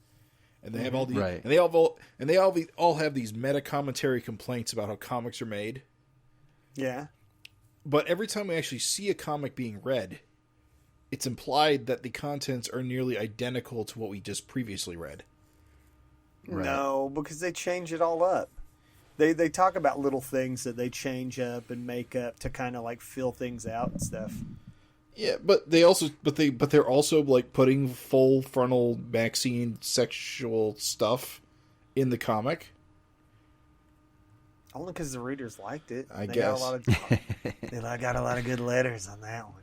and they have all these, right. and they all have these meta commentary complaints about how comics are made. Yeah, but every time we actually see a comic being read, it's implied that the contents are nearly identical to what we just previously read. Right. No, because they change it all up. They talk about little things that they change up and make up to kind of like fill things out and stuff. Yeah, but they're also like putting full frontal Maxine sexual stuff in the comic. Only because the readers liked it. I guess. They got a lot of good letters on that one.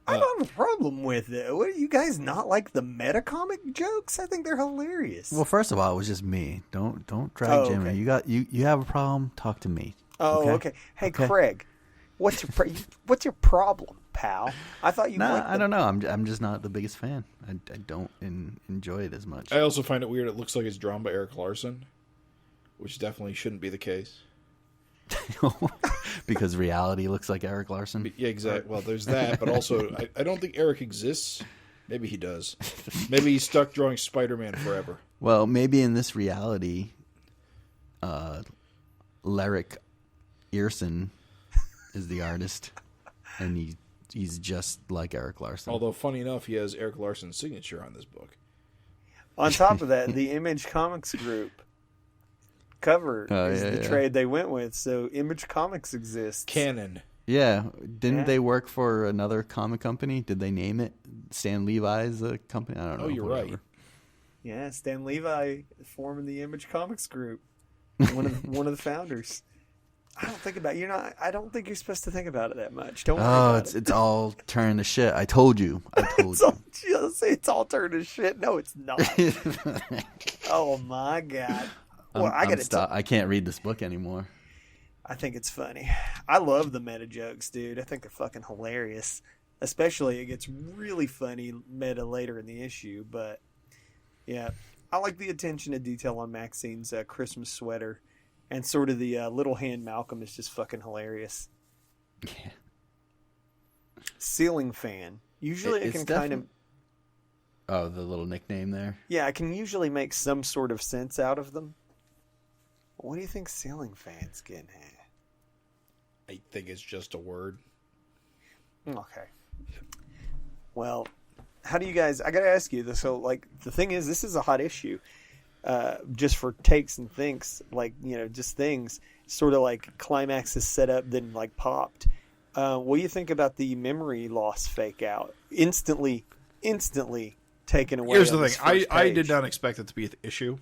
I don't have a problem with it. What, do you guys not like the meta comic jokes? I think they're hilarious. Well, first of all, it was just me. Don't drag Jimmy. Okay. You have a problem? Talk to me. Oh, okay. Hey, okay. Craig, what's your problem, pal? I thought you. I don't know. I'm just not the biggest fan. I don't enjoy it as much. I also find it weird. It looks like it's drawn by Eric Larson, which definitely shouldn't be the case. Because reality looks like Eric Larson. Yeah, exactly. Well, there's that, but also I don't think Eric exists. Maybe he does. Maybe he's stuck drawing Spider-Man forever. Well, maybe in this reality, Larrick Earson is the artist, and he's just like Eric Larson. Although, funny enough, he has Eric Larson's signature on this book. On top of that, the Image Comics Group cover is the trade they went with, so Image Comics exists. Canon. Yeah. Didn't they work for another comic company? Did they name it Stan Levi's company? I don't know. Oh, you're right. Yeah, Stan Levi forming the Image Comics Group. One of the founders. I don't think about I don't think you're supposed to think about it that much. Don't worry about it. It's all turned to shit. I told you. It's all turned to shit. No, it's not. Oh my god. Well, I can't read this book anymore. I think it's funny. I love the meta jokes, dude. I think they're fucking hilarious. Especially it gets really funny meta later in the issue. But yeah, I like the attention to detail on Maxine's Christmas sweater, and sort of the little hand Malcolm is just fucking hilarious. Yeah. Ceiling fan. Usually it can kind of. Oh, the little nickname there. Yeah, I can usually make some sort of sense out of them. What do you think ceiling fan's getting at? I think it's just a word. Okay. Well, how do you guys... I got to ask you this. So, like, the thing is, this is a hot issue. Just for takes and thinks. Like, just things. Sort of like climax is set up, then, like, popped. What do you think about the memory loss fake out? Instantly taken away. Here's the thing. I did not expect it to be an issue.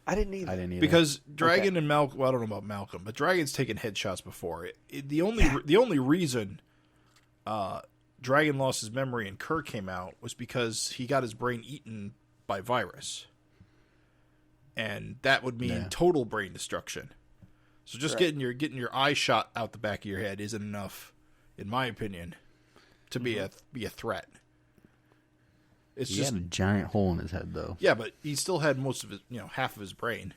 I didn't either. Because Dragon and Malcolm, well, I don't know about Malcolm, but Dragon's taken headshots before. The only reason Dragon lost his memory and Kurt came out was because he got his brain eaten by virus. And that would mean total brain destruction. So just getting your eye shot out the back of your head isn't enough, in my opinion, to be a threat. He had a giant hole in his head, though. Yeah, but he still had most of his, half of his brain.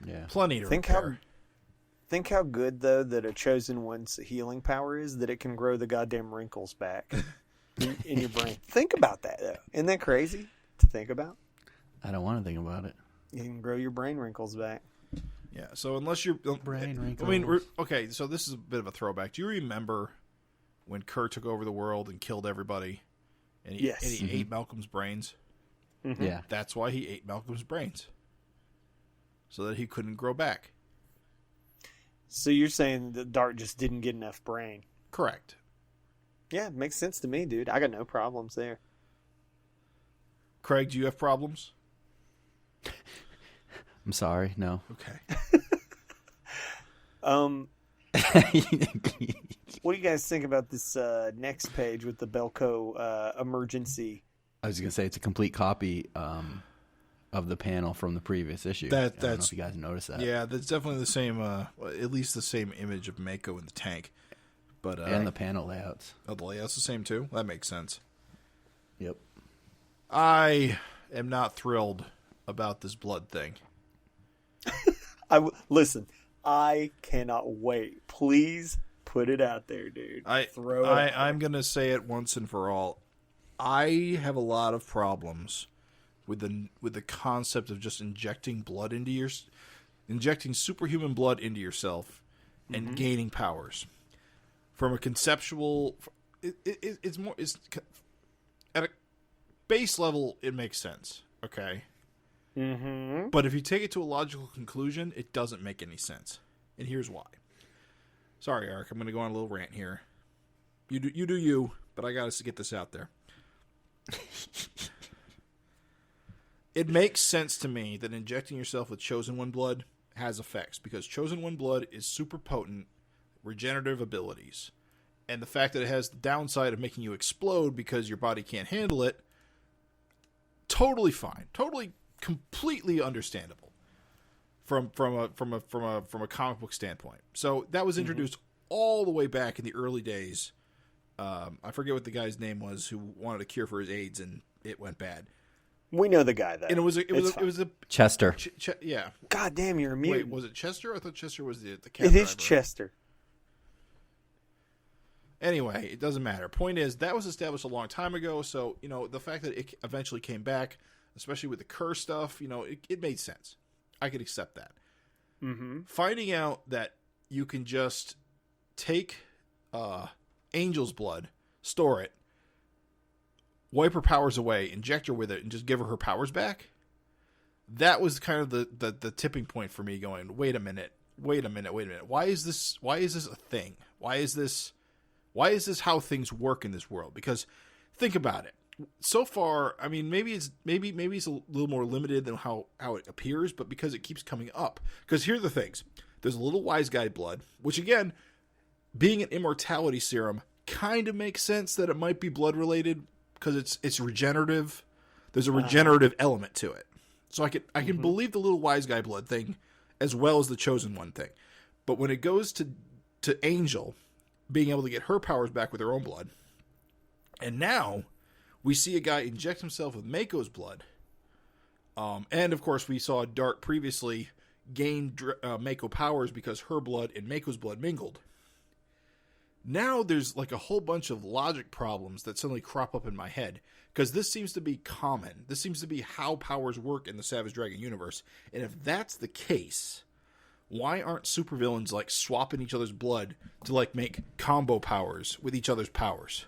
Yeah, plenty to repair. Think how good though that a chosen one's healing power is. That it can grow the goddamn wrinkles back in your brain. Think about that though. Isn't that crazy to think about? I don't want to think about it. You can grow your brain wrinkles back. Yeah. So unless you're brain wrinkles. I mean, okay. So this is a bit of a throwback. Do you remember when Kurt took over the world and killed everybody? And he, Yes. and he ate Malcolm's brains. Mm-hmm. Yeah. That's why he ate Malcolm's brains. So that he couldn't grow back. So you're saying that Dart just didn't get enough brain? Correct. Yeah, it makes sense to me, dude. I got no problems there. Craig, do you have problems? I'm sorry, no. Okay. What do you guys think about this next page with the Belko emergency? I was gonna say it's a complete copy of the panel from the previous issue. I don't know if you guys noticed that. Yeah, that's definitely the same. At least the same image of Mako in the tank. But And the panel layouts. oh, the layout's the same too. That makes sense. Yep. I am not thrilled about this blood thing. Listen, I cannot wait. Please put it out there, dude. I'm going to say it once and for all. I have a lot of problems with the concept of just injecting superhuman blood into yourself and gaining powers. From a conceptual, it's at a base level, it makes sense. Okay. Mm-hmm. But if you take it to a logical conclusion, it doesn't make any sense. And here's why. Sorry, Eric, I'm going to go on a little rant here. You do you, but I got to get this out there. It makes sense to me that injecting yourself with Chosen One blood has effects, because Chosen One blood is super potent regenerative abilities. And the fact that it has the downside of making you explode because your body can't handle it, totally fine. Totally completely understandable from a comic book standpoint. So that was introduced all the way back in the early days. I forget what the guy's name was who wanted a cure for his AIDS and it went bad. We know the guy, though. And it was a Chester. yeah. God damn, you're a mutant. Wait, was it Chester? I thought Chester was the cab It is driver. Chester. Anyway, it doesn't matter. Point is, that was established a long time ago, so, the fact that it eventually came back, especially with the curse stuff, it made sense. I could accept that. Mm-hmm. Finding out that you can just take Angel's blood, store it, wipe her powers away, inject her with it, and just give her powers back, that was kind of the tipping point for me going, wait a minute. Why is this a thing? Why is this how things work in this world? Because think about it. So far, I mean, maybe it's a little more limited than how it appears, but because it keeps coming up. Because here are the things. There's a little wise guy blood, which again, being an immortality serum, kind of makes sense that it might be blood related because it's regenerative. There's a regenerative element to it. So I can believe the little wise guy blood thing as well as the Chosen One thing. But when it goes to Angel being able to get her powers back with her own blood, and now we see a guy inject himself with Mako's blood, and of course we saw Dart previously gain Mako powers because her blood and Mako's blood mingled. Now there's like a whole bunch of logic problems that suddenly crop up in my head, because this seems to be common. This seems to be how powers work in the Savage Dragon universe. And if that's the case, why aren't supervillains like swapping each other's blood to like make combo powers with each other's powers?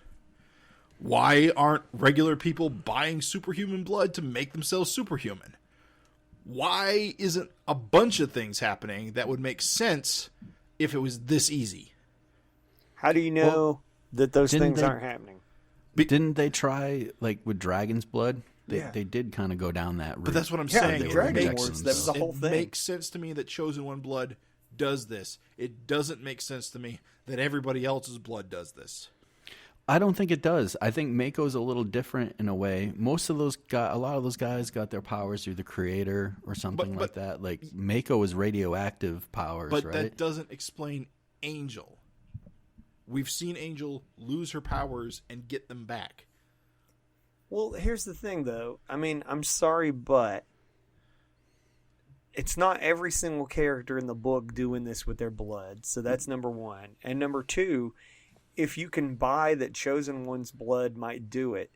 Why aren't regular people buying superhuman blood to make themselves superhuman? Why isn't a bunch of things happening that would make sense if it was this easy? How do you know that those things aren't happening? Didn't they try, like, with Dragon's blood? They did kind of go down that route. But that's what I'm Yeah, saying. the It Dragon makes- Wars, that was the whole It thing. makes sense to me that Chosen One blood does this. It doesn't make sense to me that everybody else's blood does this. I don't think it does. I think Mako's a little different in a way. Most of those guys, a lot of those guys got their powers through the Creator or something like that. Like, Mako is radioactive powers, But right? that doesn't explain Angel. We've seen Angel lose her powers and get them back. Well, here's the thing, though. I mean, I'm sorry, but it's not every single character in the book doing this with their blood. So that's number one. And number two, if you can buy that Chosen One's blood might do it,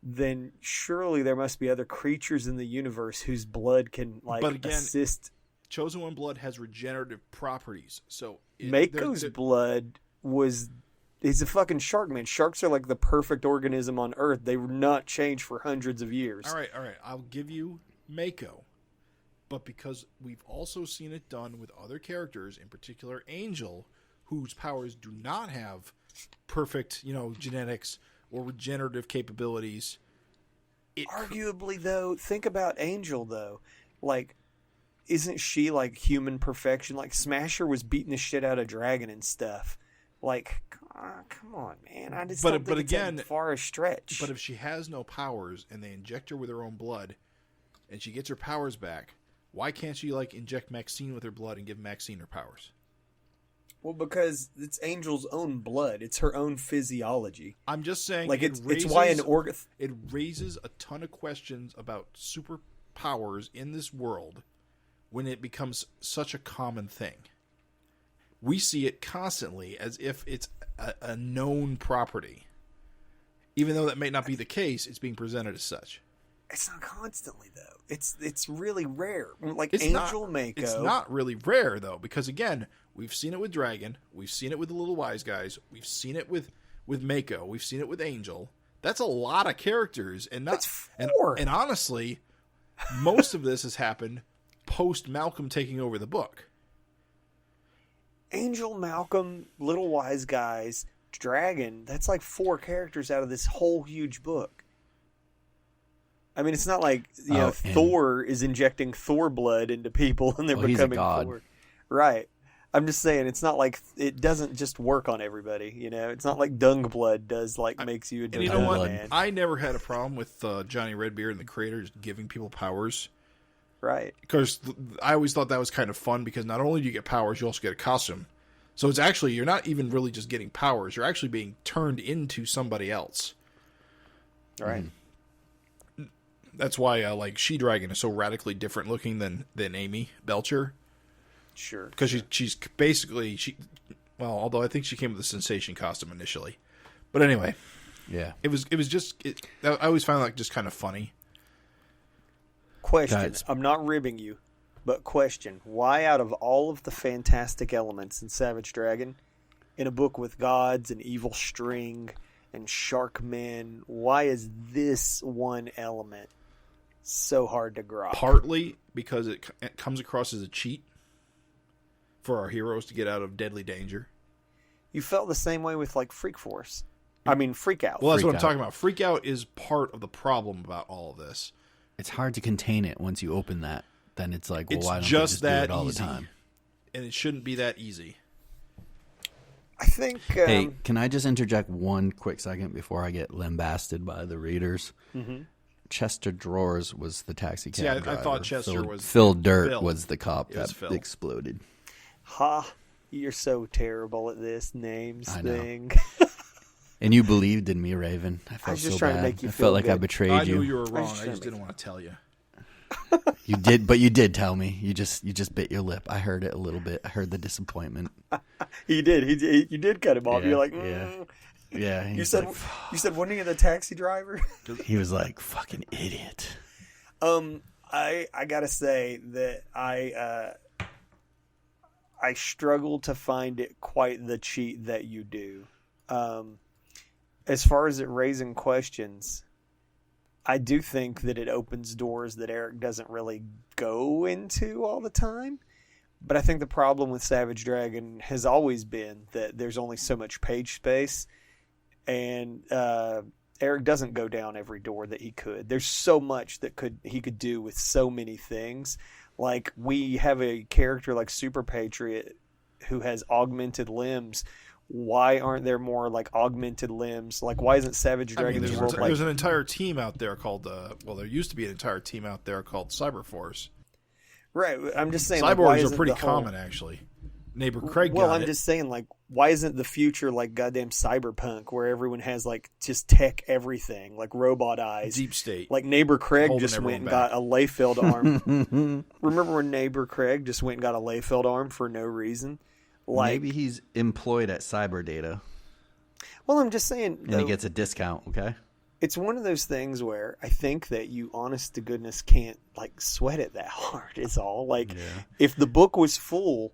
then surely there must be other creatures in the universe whose blood can, like, But again, assist. Chosen One blood has regenerative properties. So Mako's blood was He's a fucking shark, man. Sharks are like the perfect organism on Earth. They were not changed for hundreds of years. All right. I'll give you Mako. But because we've also seen it done with other characters, in particular Angel, whose powers do not have perfect, genetics or regenerative capabilities. Arguably, though, think about Angel, though. Like, isn't she, like, human perfection? Like, Smasher was beating the shit out of Dragon and stuff. Like, come on, man. I just don't think it's far a stretch. But if she has no powers and they inject her with her own blood and she gets her powers back, why can't she, like, inject Maxine with her blood and give Maxine her powers? Well, because it's Angel's own blood. It's her own physiology. I'm just saying, like it's why an organ. It raises a ton of questions about superpowers in this world when it becomes such a common thing. We see it constantly as if it's a known property, even though that may not be the case. It's being presented as such. It's not constantly, though. It's really rare. Like It's Angel Mako. It's not really rare, though, because, again, we've seen it with Dragon. We've seen it with the Little Wise Guys. We've seen it with Mako. We've seen it with Angel. That's a lot of characters. And that's four. And honestly, most of this has happened post-Malcolm taking over the book. Angel, Malcolm, Little Wise Guys, Dragon. That's like 4 characters out of this whole huge book. I mean, it's not like Thor is injecting Thor blood into people and they're becoming Thor. Right. I'm just saying, it's not like it doesn't just work on everybody. It's not like dung blood does makes you a dung And you know what? man. I never had a problem with Johnny Redbeard and the creators giving people powers. Right. Because I always thought that was kind of fun because not only do you get powers, you also get a costume. So it's actually, you're not even really just getting powers. You're actually being turned into somebody else. Right. That's why She-Dragon is so radically different looking than Amy Belcher. Sure. Because she's basically, although I think she came with a Sensation costume initially. But anyway. Yeah. It was just, I always found that just kind of funny. Question. I'm not ribbing you, but question. Why out of all of the fantastic elements in Savage Dragon, in a book with gods and evil string and shark men, why is this one element so hard to grok? Partly because it comes across as a cheat for our heroes to get out of deadly danger. You felt the same way with Freak Force. Freak Out. Well, that's what I'm talking about. Freak Out is part of the problem about all of this. It's hard to contain it once you open that. Then it's like, well, it's why don't just they just that do it all easy. the time? And it shouldn't be that easy. I think... hey, can I just interject one quick second before I get lambasted by the readers? Mm-hmm. Chester Drawers was the taxi cab driver. I thought Chester was... Phil Dirt was the cop that exploded. Ha! You're so terrible at this names thing. And you believed in me, Raven. I felt just so trying bad. to make you I feel felt like good. I betrayed you. I knew you were wrong. I just didn't want to tell you. You did, but you did tell me. You just bit your lip. I heard it a little bit. I heard the disappointment. He did. You did cut him off. Yeah, You're like, yeah. You said wasn't he the taxi driver? He was like, fucking idiot. I gotta say that I struggle to find it quite the cheat that you do. As far as it raising questions, I do think that it opens doors that Eric doesn't really go into all the time. But I think the problem with Savage Dragon has always been that there's only so much page space, and Eric doesn't go down every door that he could. There's so much that he could do with so many things. Like, we have a character like Super Patriot who has augmented limbs. Why aren't there more augmented limbs? Why isn't Savage Dragon's world there's an entire team out there called there used to be an entire team out there called Cyberforce. Right, I'm just saying cyborgs are pretty common actually. Neighbor Craig got I'm just saying why isn't the future goddamn cyberpunk where everyone has just tech everything, robot eyes, deep state, Neighbor Craig just went and got a Layfield arm. Remember when Neighbor Craig just went and got a Layfield arm for no reason? Maybe he's employed at Cyber Data. Well, I'm just saying, and he gets a discount. Okay, it's one of those things where I think that you, honest to goodness, can't sweat it that hard. Is all. If the book was full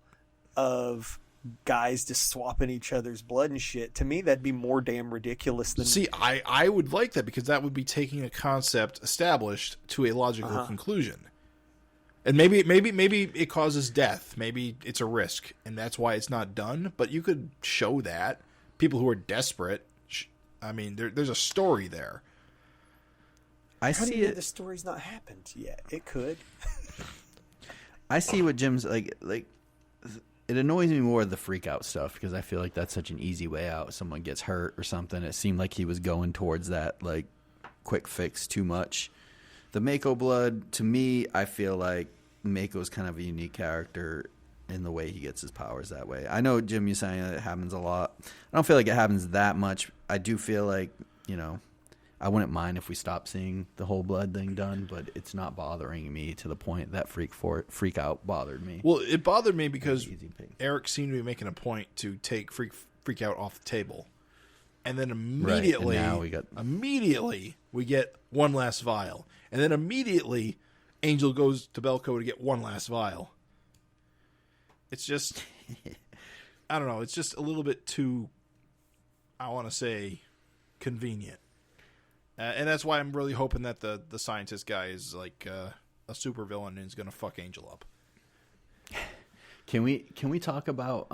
of guys just swapping each other's blood and shit. To me, that'd be more damn ridiculous than... See, I would like that because that would be taking a concept established to a logical conclusion. And maybe it causes death. Maybe it's a risk, and that's why it's not done. But you could show that. People who are desperate. I mean, there's a story there. I How see do you know it. the story's not happened yet? It could. I see what Jim's like. It annoys me more the freak out stuff because I feel like that's such an easy way out. Someone gets hurt or something. It seemed like he was going towards that like quick fix too much. The Mako blood, to me, I feel like Mako's kind of a unique character in the way he gets his powers that way. I know, Jim, you're saying that it happens a lot. I don't feel like it happens that much. I do feel like, I wouldn't mind if we stopped seeing the whole blood thing done, but it's not bothering me to the point that freak out bothered me. Well, it bothered me because Eric seemed to be making a point to take freak out off the table. And then immediately, immediately we get one last vial. And then immediately, Angel goes to Belko to get one last vial. It's just, I don't know, it's just a little bit too, I want to say, convenient. And that's why I'm really hoping that the scientist guy is like a supervillain and is going to fuck Angel up. Can we talk about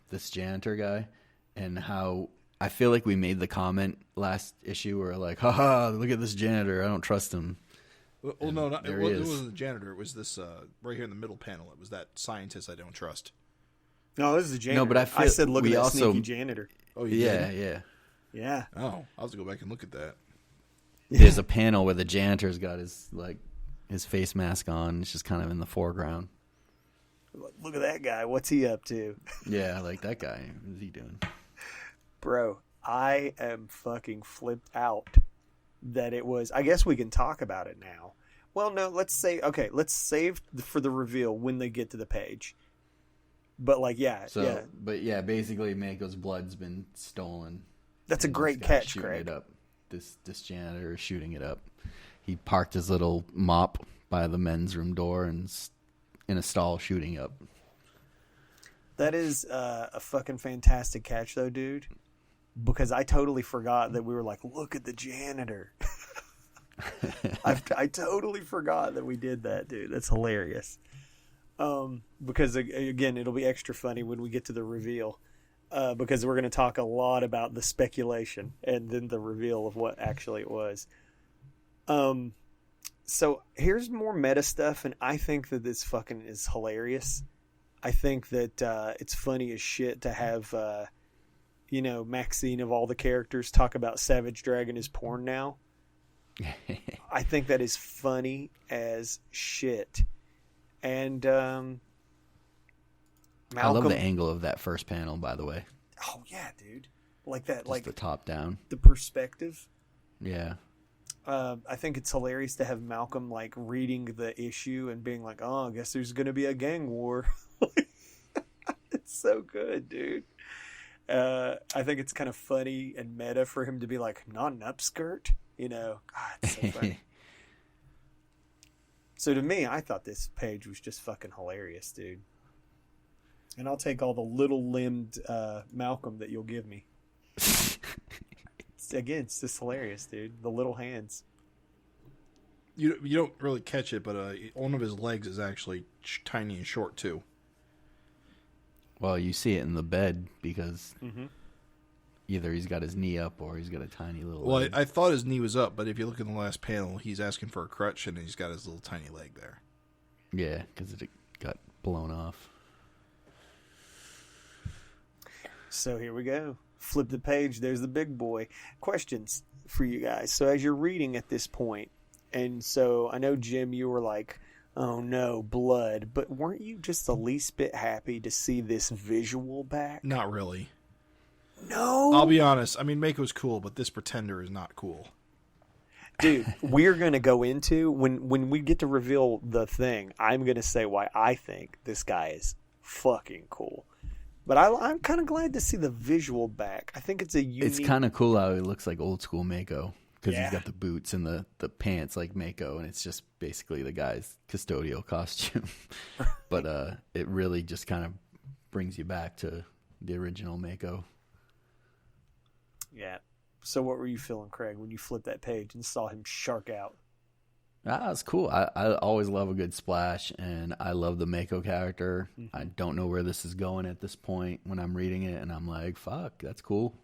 this janitor guy and how I feel like we made the comment last issue where like, haha, look at this janitor, I don't trust him. Well, no, it wasn't the janitor. It was this right here in the middle panel. It was that scientist I don't trust. No, this is the janitor. No, but I said, look at that sneaky janitor. Oh, yeah. Oh, I'll have to go back and look at that. There's a panel where the janitor's got his face mask on. It's just kind of in the foreground. Look at that guy. What's he up to? Yeah, like that guy. What's he doing? Bro, I am fucking flipped out that it was... I guess we can talk about it now. Well, no, let's save for the reveal when they get to the page. But basically Mako's blood's been stolen. That's a great catch, Craig. It up. This janitor is shooting it up. He parked his little mop by the men's room door and in a stall shooting up. That is a fucking fantastic catch, though, dude. Because I totally forgot that we were like, look at the janitor. I totally forgot that we did that, dude. That's hilarious. Because, again, it'll be extra funny when we get to the reveal. Because we're going to talk a lot about the speculation and then the reveal of what actually it was. So here's more meta stuff, and I think that this fucking is hilarious. I think that it's funny as shit to have, Maxine of all the characters talk about Savage Dragon as porn now. I think that is funny as shit. And Malcolm, I love the angle of that first panel, by the way. Oh yeah, dude. Like that, just like the top down. The perspective. Yeah. I think it's hilarious to have Malcolm like reading the issue and being like, "Oh, I guess there's going to be a gang war." It's so good, dude. I think it's kind of funny and meta for him to be like, "Not an upskirt," God, it's so funny. So to me, I thought this page was just fucking hilarious, dude. And I'll take all the little-limbed Malcolm that you'll give me. It's just hilarious, dude. The little hands. You don't really catch it, but one of his legs is actually tiny and short, too. Well, you see it in the bed because either he's got his knee up or he's got a tiny little leg. I thought his knee was up, but if you look in the last panel, he's asking for a crutch, and he's got his little tiny leg there. Yeah, because it got blown off. So here we go. Flip the page. There's the big boy. Questions for you guys. So as you're reading at this point, and so I know, Jim, you were like, oh no, blood. But weren't you just the least bit happy to see this visual back? Not really. No? I'll be honest. I mean, Mako's cool, but this pretender is not cool. Dude, we're going to go into, when we get to reveal the thing, I'm going to say why I think this guy is fucking cool. But I'm kind of glad to see the visual back. I think it's a unique... It's kind of cool how he looks like old school Mako. Because he's got the boots and the pants like Mako. And it's just basically the guy's custodial costume. But it really just kind of brings you back to the original Mako. Yeah. So what were you feeling, Craig, when you flipped that page and saw him shark out? Ah, it's cool. I always love a good splash, and I love the Mako character. Mm-hmm. I don't know where this is going at this point when I'm reading it, and I'm like, fuck, that's cool.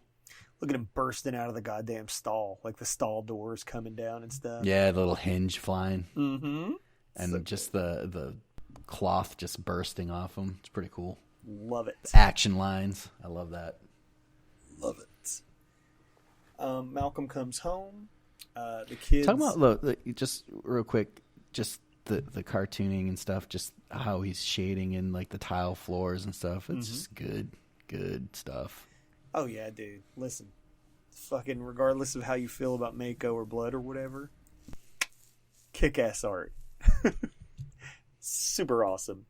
Look at him bursting out of the goddamn stall, like the stall doors coming down and stuff. Yeah, the little hinge flying. Mm-hmm. And So just the cloth just bursting off him. It's pretty cool. love it. Action lines. I love that. Love it. Malcolm comes home. The kids. Talk about, look, just real quick, just the cartooning and stuff, just how he's shading in like the tile floors and stuff. It's just good stuff. Oh yeah, dude. Listen, fucking regardless of how you feel about Mako or Blood or whatever, kick-ass art. Super awesome.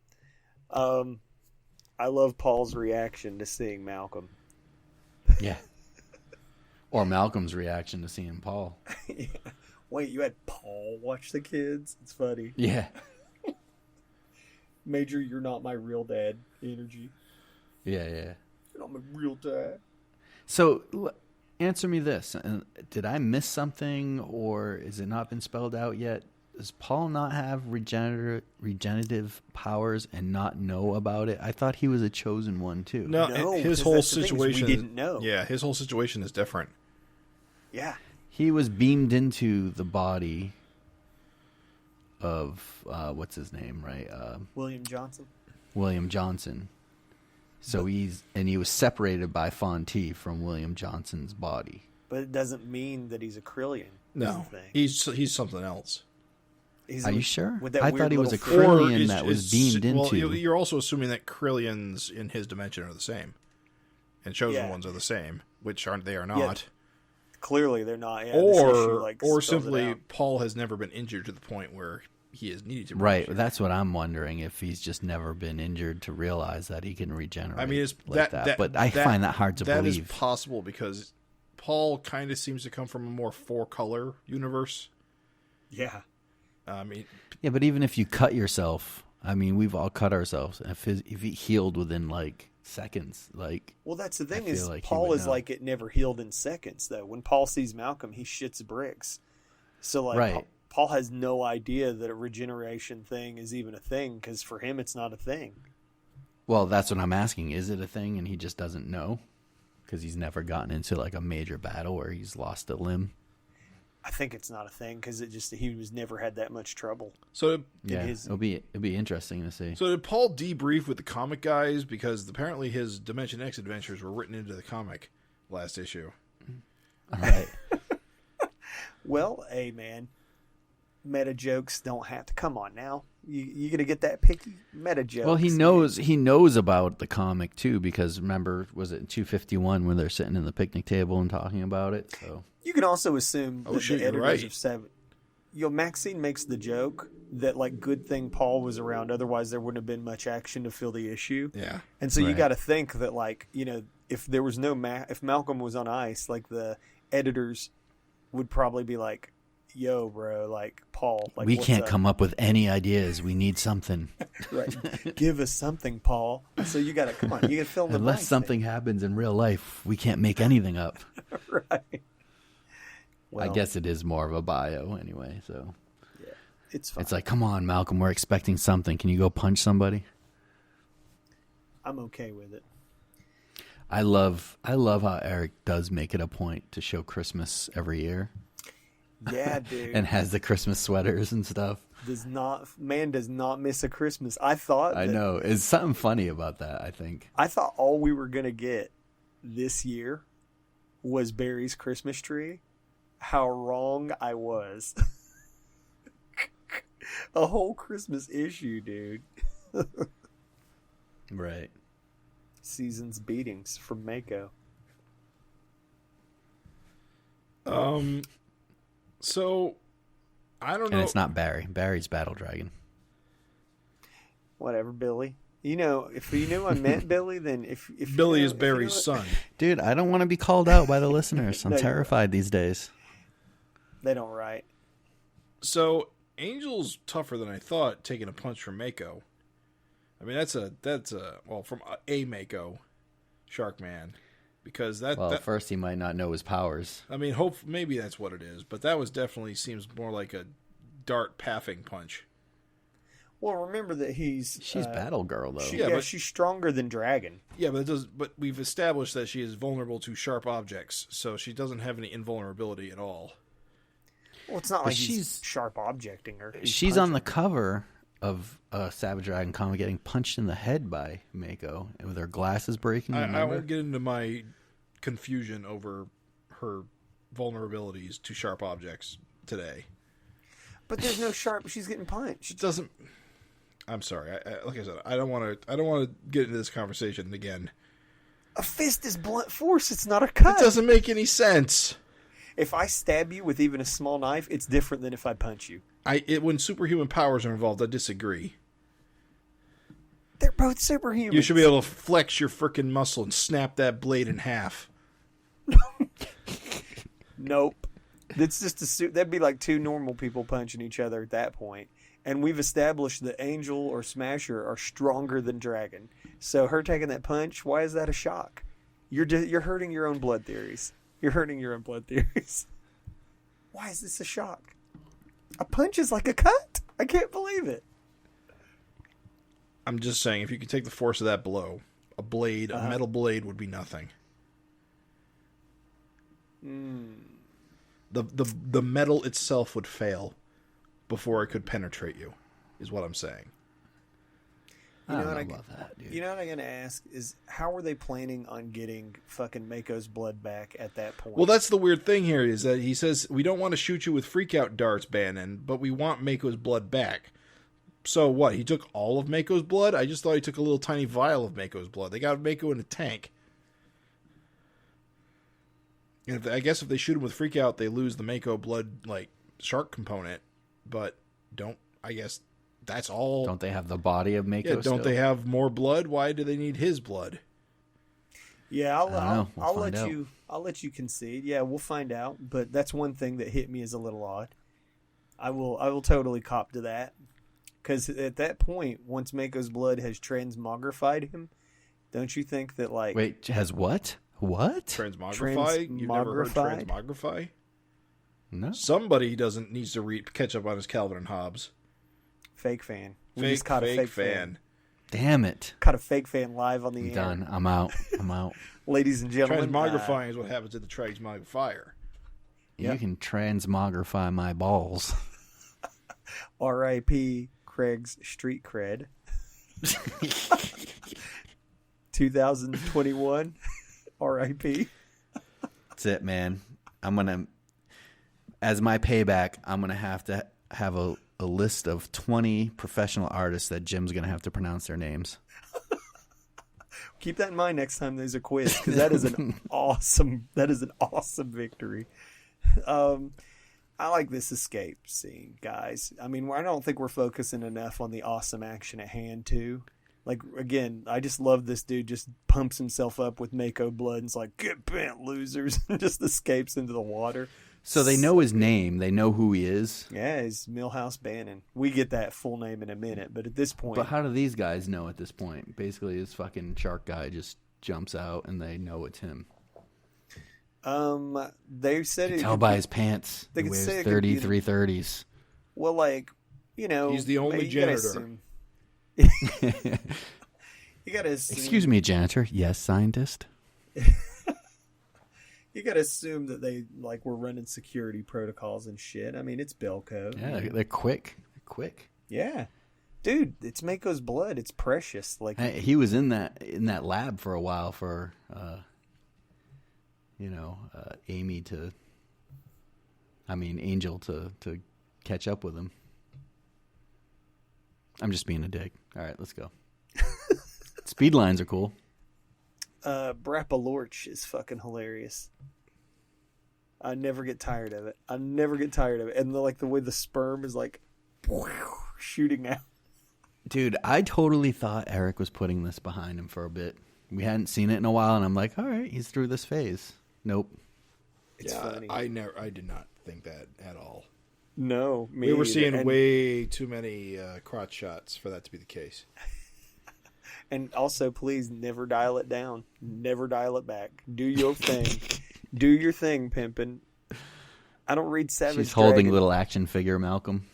I love Paul's reaction to seeing Malcolm. Yeah. Or Malcolm's reaction to seeing Paul. Yeah. Wait, you had Paul watch the kids? It's funny. Yeah. Major, you're not my real dad energy. Yeah. You're not my real dad. So, answer me this. Did I miss something, or is it not been spelled out yet? Does Paul not have regenerative powers and not know about it? I thought he was a chosen one, too. No, his whole situation... we didn't know. Yeah, his whole situation is different. Yeah. He was beamed into the body of, what's his name, right? William Johnson. William Johnson. So he was separated by Fonte from William Johnson's body. But it doesn't mean that he's a Krillin. No, he's something else. Are you sure? With that I weird thought he was a little Krillin that was beamed into. Well, you're also assuming that Krillians in his dimension are the same, and chosen ones are the same, which they are not. Yeah, clearly, they're not. Yeah, or simply Paul has never been injured to the point where he is needed to be Right, injured. that's what I'm wondering, if he's just never been injured to realize that he can regenerate. I mean, it's like that. But I find that hard to believe. That is possible because Paul kind of seems to come from a more four-color universe. Yeah. I mean, yeah, but even if you cut yourself, I mean, we've all cut ourselves. If he healed within like seconds, like, well, that's the thing, I is feel like Paul he would is know. like, it never healed in seconds though. When Paul sees Malcolm, he shits bricks. So like, Right. Paul has no idea that a regeneration thing is even a thing, because for him it's not a thing. Well, that's what I'm asking. Is it a thing and he just doesn't know? Because he's never gotten into like a major battle where he's lost a limb. I think it's not a thing because he was never had that much trouble. so Yeah, it'll be interesting to see. So did Paul debrief with the comic guys, because apparently his Dimension X adventures were written into the comic last issue. All right. Well, hey man, meta jokes don't have to come on now. You gonna get that picky? Meta jokes. Well, he knows about the comic too, because remember, was it in 251 when they're sitting in the picnic table and talking about it? So You can also assume that shit, the you're editors right. of Savage. Maxine makes the joke that like, good thing Paul was around, otherwise there wouldn't have been much action to fill the issue. Yeah. And so you Right. got to think that, like, if there was no if Malcolm was on ice, like the editors would probably be like, "Yo, bro, like Paul, like we what's can't up? come up with any ideas. We need something. Right. Give us something, Paul." So you got to come on. You got to fill in the Unless blanks, something happens in real life, we can't make anything up. man. Right. I guess it is more of a bio anyway. So Yeah, it's fine. it's like, come on, Malcolm, we're expecting something. Can you go punch somebody? I'm okay with it. I love how Eric does make it a point to show Christmas every year Yeah, dude. and has the Christmas sweaters and stuff. does not miss a Christmas. I thought I know. It's something funny about that, I think. I thought all we were gonna get this year was Barry's Christmas tree. How wrong I was. A whole Christmas issue, dude. Right. Season's beatings from Mako. So I don't know. And it's not Barry. Barry's Battle Dragon. Whatever, Billy. If you knew I meant Billy, then if Billy you is know- Barry's if you know son. Dude, I don't want to be called out by the listeners. I'm No, you're terrified these days. They don't write. So Angel's tougher than I thought, taking a punch from Mako. I mean, that's a from a Mako. Shark Man, because first he might not know his powers. I mean, maybe that's what it is, but that was definitely seems more like a dart pathing punch. Well, remember that she's Battle Girl though. But she's stronger than Dragon. Yeah, but we've established that she is vulnerable to sharp objects, so she doesn't have any invulnerability at all. Well, it's not like he's sharp objecting her. She's on the cover of a Savage Dragon comic getting punched in the head by Mako, and with her glasses breaking. I won't get into my confusion over her vulnerabilities to sharp objects today. But there's no sharp. She's getting punched. It doesn't. I'm sorry. Like I said, I don't want to get into this conversation again. A fist is blunt force. It's not a cut. It doesn't make any sense. If I stab you with even a small knife, it's different than if I punch you. When superhuman powers are involved, I disagree. They're both superhuman. You should be able to flex your freaking muscle and snap that blade in half. Nope. That's just that'd be like two normal people punching each other at that point. And we've established that Angel or Smasher are stronger than Dragon. So her taking that punch, why is that a shock? You're hurting your own blood theories. You're hurting your own blood theories. Why is this a shock? A punch is like a cut. I can't believe it. I'm just saying, if you could take the force of that blow, a metal blade would be nothing. The metal itself would fail before it could penetrate you, is what I'm saying. I don't know about that, dude. You know what I'm going to ask is, how are they planning on getting fucking Mako's blood back at that point? Well, that's the weird thing here, is that he says, we don't want to shoot you with freak-out darts, Bannon, but we want Mako's blood back. So what, he took all of Mako's blood? I just thought he took a little tiny vial of Mako's blood. They got Mako in a tank. And I guess if they shoot him with freak-out, they lose the Mako blood, like, shark component. But I guess that's all. Don't they have the body of Mako? Yeah, don't they have more blood? Why do they need his blood? Yeah, I'll let you concede. Yeah, we'll find out. But that's one thing that hit me as a little odd. I will totally cop to that, because at that point, once Mako's blood has transmogrified him, don't you think that wait, has what? What? Transmogrify? You've never heard transmogrify? No. Somebody needs to catch up on his Calvin and Hobbes. Fake fan. We just caught a fake fan. Damn it. Caught a fake fan live on the air. Done. I'm out. Ladies and gentlemen. Transmogrifying is what happens to the transmogrifier. You can transmogrify my balls. R.I.P. Craig's street cred. 2021. R.I.P. That's it, man. As my payback, I'm going to have a list of 20 professional artists that Jim's going to have to pronounce their names. Keep that in mind next time there's a quiz, because that is an awesome victory. I like this escape scene, guys. I mean, I don't think we're focusing enough on the awesome action at hand, too. Like, again, I just love this dude just pumps himself up with Mako blood and is like, get bent, losers, and just escapes into the water. So they know his name. They know who he is. Yeah, he's Milhouse Bannon. We get that full name in a minute, but at this point... But how do these guys know at this point? Basically, this fucking shark guy just jumps out and they know it's him. They said it... Tell by his pants. He wears 3330s. Well, he's the only janitor. You gotta assume... Excuse me, janitor. Yes, scientist. You gotta assume that they were running security protocols and shit. I mean, it's Belco. Yeah, they're quick. Yeah, dude, it's Mako's blood. It's precious. He was in that lab for a while for, Angel to catch up with him. I'm just being a dick. All right, let's go. Speed lines are cool. Brappa Lorch is fucking hilarious. I never get tired of it. And the way the sperm is shooting out. Dude, I totally thought Eric was putting this behind him for a bit. We hadn't seen it in a while, and I'm like, all right, he's through this phase. Nope. It's funny. I did not think that at all. No, we were seeing way too many crotch shots for that to be the case. And also, please never dial it down. Never dial it back. Do your thing. Do your thing, pimpin'. I don't read Savage She's holding Dragon. a little action figure, Malcolm.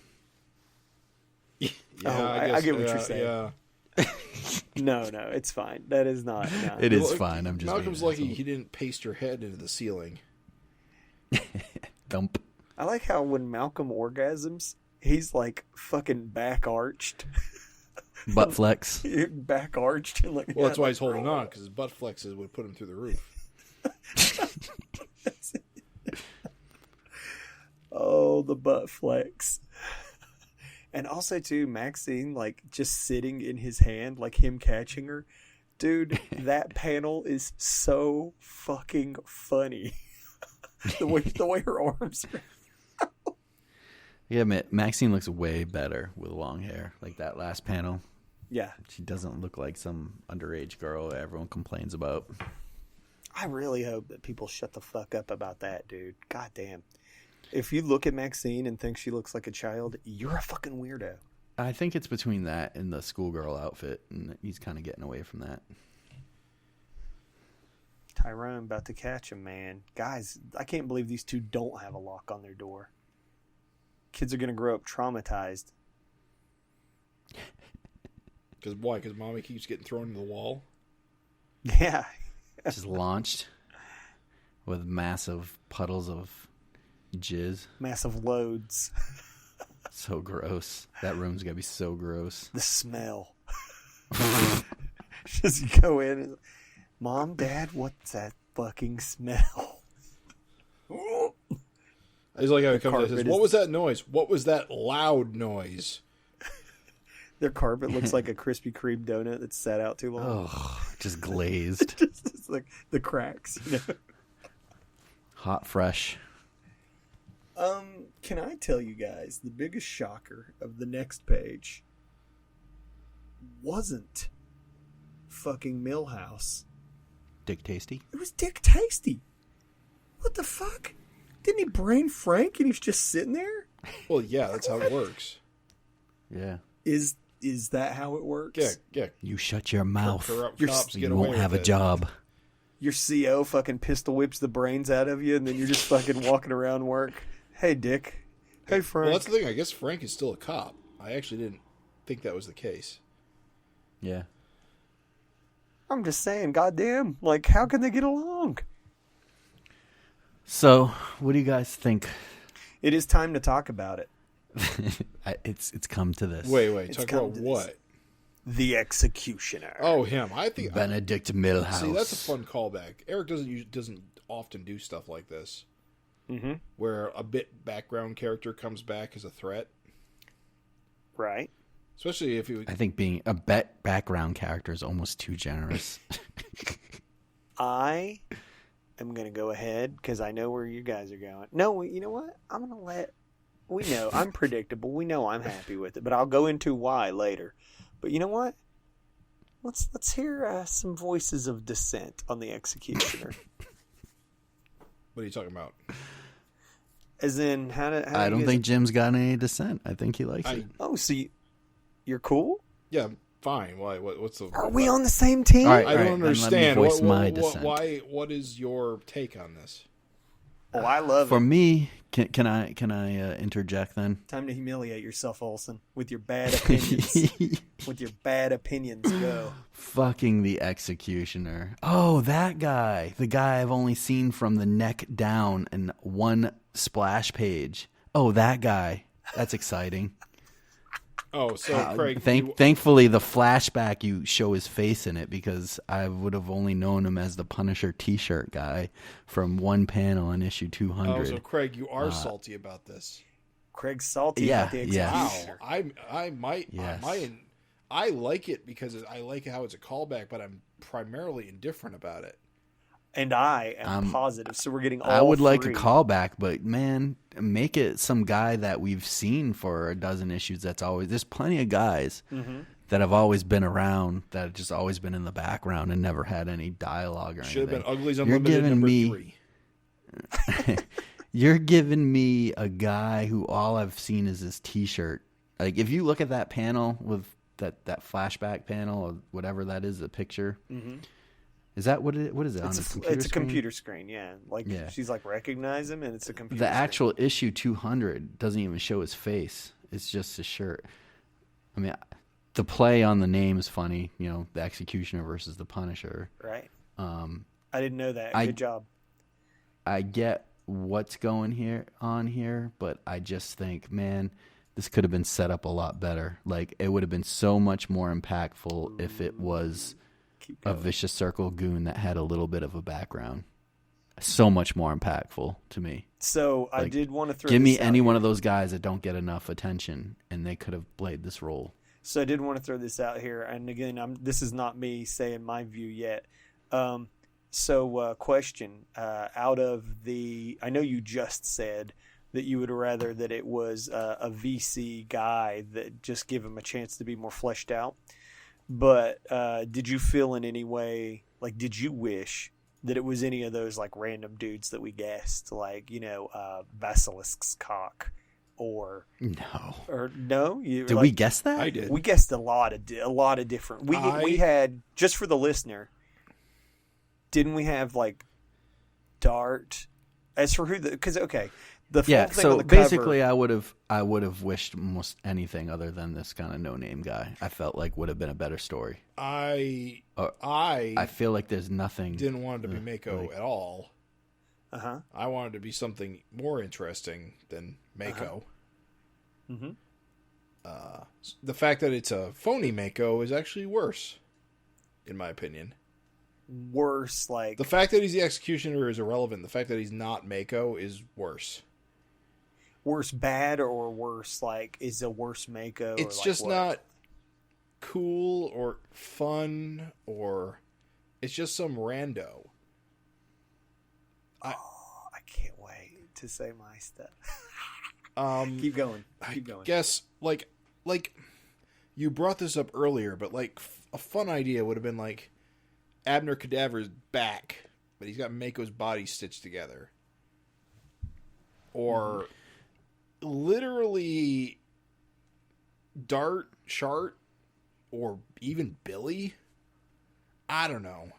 Yeah, I get what you're saying. Yeah. No, it's fine. That is not. No. It is fine. I'm just Malcolm's being an lucky asshole. he didn't paste your head into the ceiling. Thump. I like how when Malcolm orgasms, he's like fucking back arched. Butt flex. Back arched. And like, Well, that's why he's holding on, because his butt flexes would put him through the roof. Oh, the butt flex. And also, too, Maxine, like, just sitting in his hand, like him catching her. Dude, that panel is so fucking funny. the way her arms are. Yeah, Maxine looks way better with long hair. Like that last panel. Yeah. She doesn't look like some underage girl everyone complains about. I really hope that people shut the fuck up about that, dude. God damn. If you look at Maxine and think she looks like a child, you're a fucking weirdo. I think it's between that and the schoolgirl outfit, and he's kind of getting away from that. Tyrone about to catch him, man. Guys, I can't believe these two don't have a lock on their door. Kids are going to grow up traumatized. Because why? Because mommy keeps getting thrown into the wall? Yeah. Just launched with massive puddles of jizz. Massive loads. So gross. That room's got to be so gross. The smell. Just go in and, Mom, Dad, what's that fucking smell? I just like how he comes and says, what was that noise? What was that loud noise? Their carpet looks like a Krispy Kreme donut that's sat out too long. Oh, just glazed. It's like the cracks, you know? Hot, fresh. Can I tell you guys the biggest shocker of the next page wasn't fucking Millhouse. Dick Tasty? It was Dick Tasty. What the fuck? Didn't he brain Frank and he's just sitting there? Well, yeah, that's how it works. Yeah. Is that how it works? Yeah. You shut your mouth. Corrupt You're- cops You get away won't have a with it. job. Your CO fucking pistol whips the brains out of you and then you're just fucking walking around work. Hey, Dick. Hey, Frank. Well, that's the thing. I guess Frank is still a cop. I actually didn't think that was the case. Yeah. I'm just saying, goddamn. Like, how can they get along? So, what do you guys think? It is time to talk about it. It's come to this. Wait. It's Talk come about to what? this. The Executioner. Oh, him. I think Benedict Milhouse. See, that's a fun callback. Eric doesn't often do stuff like this, where a bit background character comes back as a threat. Right. Especially if he would... I think being a background character is almost too generous. I am going to go ahead because I know where you guys are going. No, you know what? I'm going to let... We know. I'm predictable. We know I'm happy with it, but I'll go into why later. But you know what? Let's hear some voices of dissent on the Executioner. What are you talking about? As in, how I don't think Jim's got any dissent. I think he likes it. Oh, so you're cool? Yeah, fine. Why? What's the... Are we on the same team? All right. I don't understand. Let me voice my dissent. What is your take on this? Oh, I love For it. me, can I interject then? Time to humiliate yourself, Olsen, with your bad opinions. With your bad opinions, go. Fucking the Executioner. Oh, that guy. The guy I've only seen from the neck down in one splash page. Oh, that guy. That's exciting. Oh, so Craig... Thankfully, the flashback, you show his face in it because I would have only known him as the Punisher t-shirt guy from one panel in issue 200. Oh, so Craig, you are salty about this. Craig's salty Yeah, about the yeah. Executioner. Wow, I might, Yes. I like it because I like how it's a callback, but I'm primarily indifferent about it. And I am positive, so we're getting all I would like a three. callback, but man, make it some guy that we've seen for a dozen issues. There's plenty of guys that have always been around, that have just always been in the background and never had any dialogue or Should have anything. been Uglies You're Unlimited giving number me 3. You're giving me a guy who all I've seen is his t-shirt. Like if you look at that panel with that flashback panel or whatever that is, the picture. Mm-hmm. Is that what is it? It's a computer screen, yeah. She's like, recognize him, and it's a computer screen. The actual issue 200 doesn't even show his face. It's just his shirt. I mean, the play on the name is funny, the Executioner versus the Punisher. Right. I didn't know that. Good job. I get what's going on here, but I just think, man, this could have been set up a lot better. Like, it would have been so much more impactful if it was a vicious circle goon that had a little bit of a background. So much more impactful to me. So I did want to throw give this me out any here. one of those guys that don't get enough attention, and they could have played this role. So I did want to throw this out here, and again, this is not me saying my view yet. Question, out of the, I know you just said that you would rather that it was a VC guy that just give him a chance to be more fleshed out. But did you feel in any way, like, did you wish that it was any of those like random dudes that we guessed, like, Basilisk's cock, or no? Did we guess that? I did. We guessed a lot of different. We had, just for the listener, didn't we have like Dart? As for who because the thing so on the basically cover, I would have wished almost anything other than this kind of no-name guy. I felt like would have been a better story. I feel like there's nothing. Didn't want it to be Mako at all. Uh-huh. I wanted it to be something more interesting than Mako. Mm-hmm. The fact that it's a phony Mako is actually worse, in my opinion. Worse, like the fact that he's the Executioner is irrelevant. The fact that he's not Mako is worse. Worse bad, or worse like is a worse Mako? It's like just what? not cool or fun, or it's just some rando. I can't wait to say my stuff. Keep going. I guess like you brought this up earlier, but like a fun idea would have been like Abner Cadaver's back, but he's got Mako's body stitched together. Or literally Dart, Shart, or even Billy. I don't know.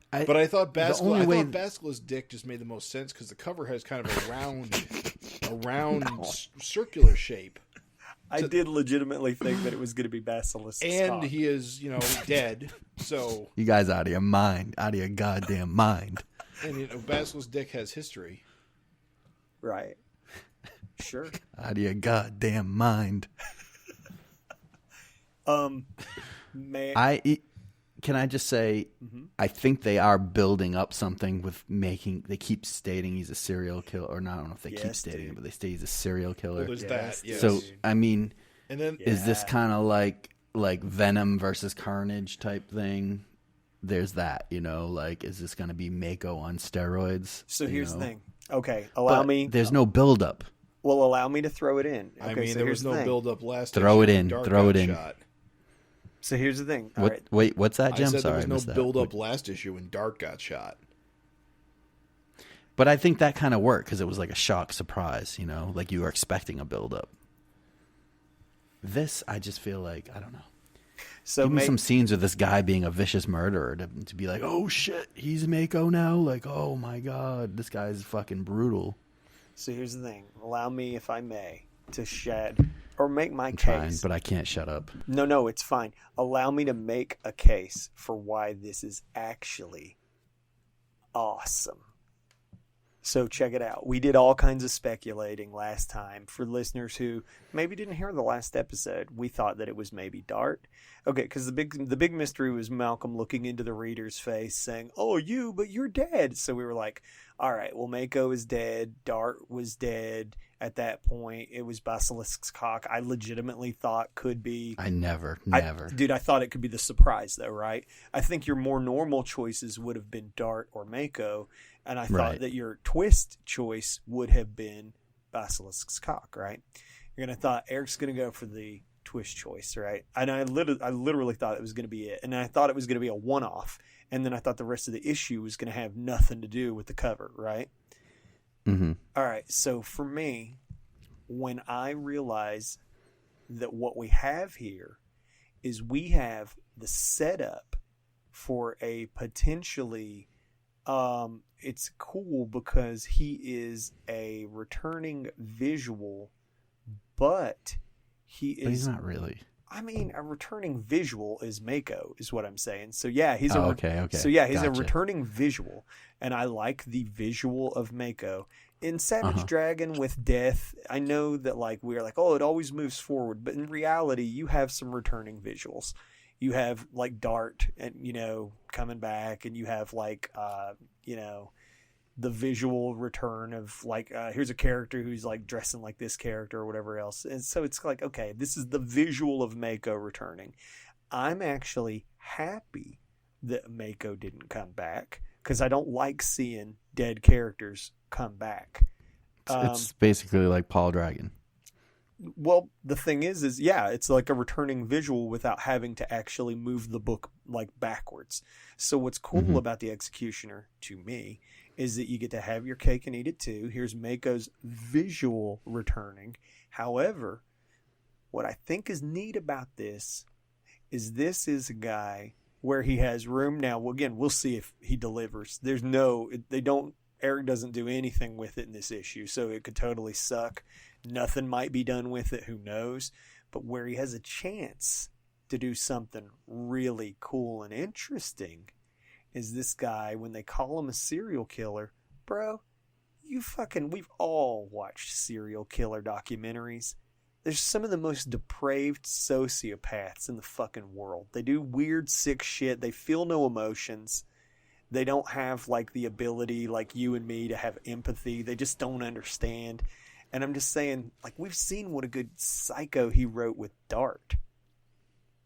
But I thought Basilisk's dick just made the most sense because the cover has kind of a round circular shape. I did legitimately think that it was going to be Basilisk's and cock. he is, dead. So you guys out of your mind, out of your goddamn mind. And Basilisk's dick has history, right? Sure, out of your goddamn mind. Can I just say, I think they are building up something with making. They keep stating he's a serial killer, or not. I don't know if they keep stating it, but they state he's a serial killer. Well, there's that. Yes. So I mean, and then is this kind of like Venom versus Carnage type thing? There's that, like, is this going to be Mako on steroids? So here's the thing. Okay, allow me. There's no build up. Well, allow me to throw it in. Okay, I mean, so there was no build up last. Throw it in. Dark Throw it got in. Shot. So here's the thing. All what? right. Wait, what's that, Jim? I said Sorry, there was no build up last issue when Dart got shot. But I think that kind of worked because it was like a shock surprise, like you were expecting a build up. This, I just feel like, I don't know. So give me some scenes of this guy being a vicious murderer to be like, oh shit, he's Mako now. Like, oh my god, this guy's fucking brutal. So here's the thing. Allow me, if I may, to shed or make my case. Fine, but I can't shut up. No, it's fine. Allow me to make a case for why this is actually awesome. So check it out. We did all kinds of speculating last time. For listeners who maybe didn't hear the last episode, we thought that it was maybe Dart. Okay, because the big mystery was Malcolm looking into the reader's face saying, "Oh, but you're dead." So we were like, all right, well, Mako is dead. Dart was dead at that point. It was Basilisk's cock. I legitimately thought could be. I never. Dude, I thought it could be the surprise, though, right? I think your more normal choices would have been Dart or Mako, and I thought that your twist choice would have been Basilisk's cock, right? You're going to thought Eric's going to go for the twist choice, right? And I literally thought it was going to be it. And I thought it was going to be a one-off. And then I thought the rest of the issue was going to have nothing to do with the cover, right? Mm-hmm. All right. So for me, when I realize that what we have here is we have the setup for a potentially it's cool because he is a returning visual, but he's not really. I mean, a returning visual is Mako, is what I'm saying. So yeah, he's okay. So yeah, he's Gotcha. a returning visual, and I like the visual of Mako. In Savage Dragon with Death, I know that like we're like, oh, it always moves forward, but in reality, you have some returning visuals. You have like Dart, and coming back, and you have like the visual return of like here's a character who's like dressing like this character or whatever else, and so it's like, okay, this is the visual of Mako returning. I'm actually happy that Mako didn't come back because I don't like seeing dead characters come back. It's basically like Paul Dragon. Well, the thing is yeah, it's like a returning visual without having to actually move the book like backwards. So what's cool about the Executioner to me is that you get to have your cake and eat it too. Here's Mako's visual returning. However, what I think is neat about this is a guy where he has room now. Well, again, we'll see if he delivers. Eric doesn't do anything with it in this issue, so it could totally suck. Nothing might be done with it, who knows? But where he has a chance to do something really cool and interesting is this guy, when they call him a serial killer, bro, we've all watched serial killer documentaries. There's some of the most depraved sociopaths in the fucking world. They do weird, sick shit. They feel no emotions. They don't have like the ability like you and me to have empathy. They just don't understand. And I'm just saying, like, we've seen what a good psycho he wrote with Dart.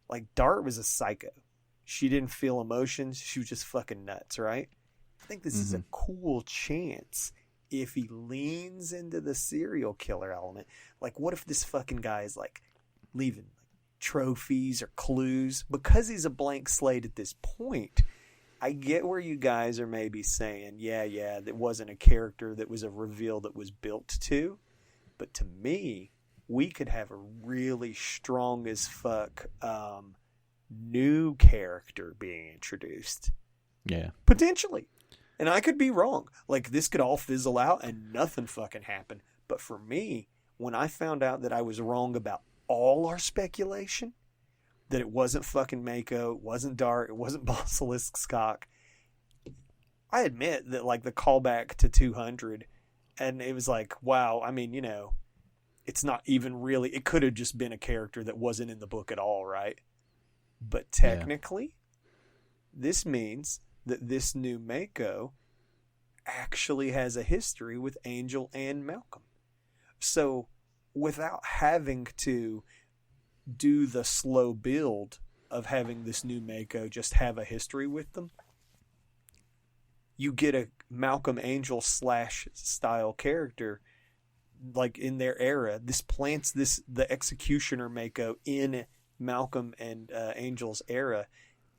Like, Dart was a psycho. She didn't feel emotions. She was just fucking nuts, right? I think this is a cool chance if he leans into the serial killer element. Like, what if this fucking guy is, like, leaving like, trophies or clues? Because he's a blank slate at this point, I get where you guys are maybe saying, yeah, that wasn't a character that was a reveal that was built to. But to me, we could have a really strong as fuck new character being introduced. Yeah. Potentially. And I could be wrong. Like, this could all fizzle out and nothing fucking happen. But for me, when I found out that I was wrong about all our speculation, that it wasn't fucking Mako, it wasn't Dart, it wasn't Basilisk's cock, I admit that, like, the callback to 200, and it was like, wow, I mean, it's not even really, it could have just been a character that wasn't in the book at all, right? But technically, this means that this new Mako actually has a history with Angel and Malcolm. So, without having to do the slow build of having this new Mako just have a history with them, you get a Malcolm Angel / style character like in their era. This plants the Executioner Mako in Malcolm and Angel's era,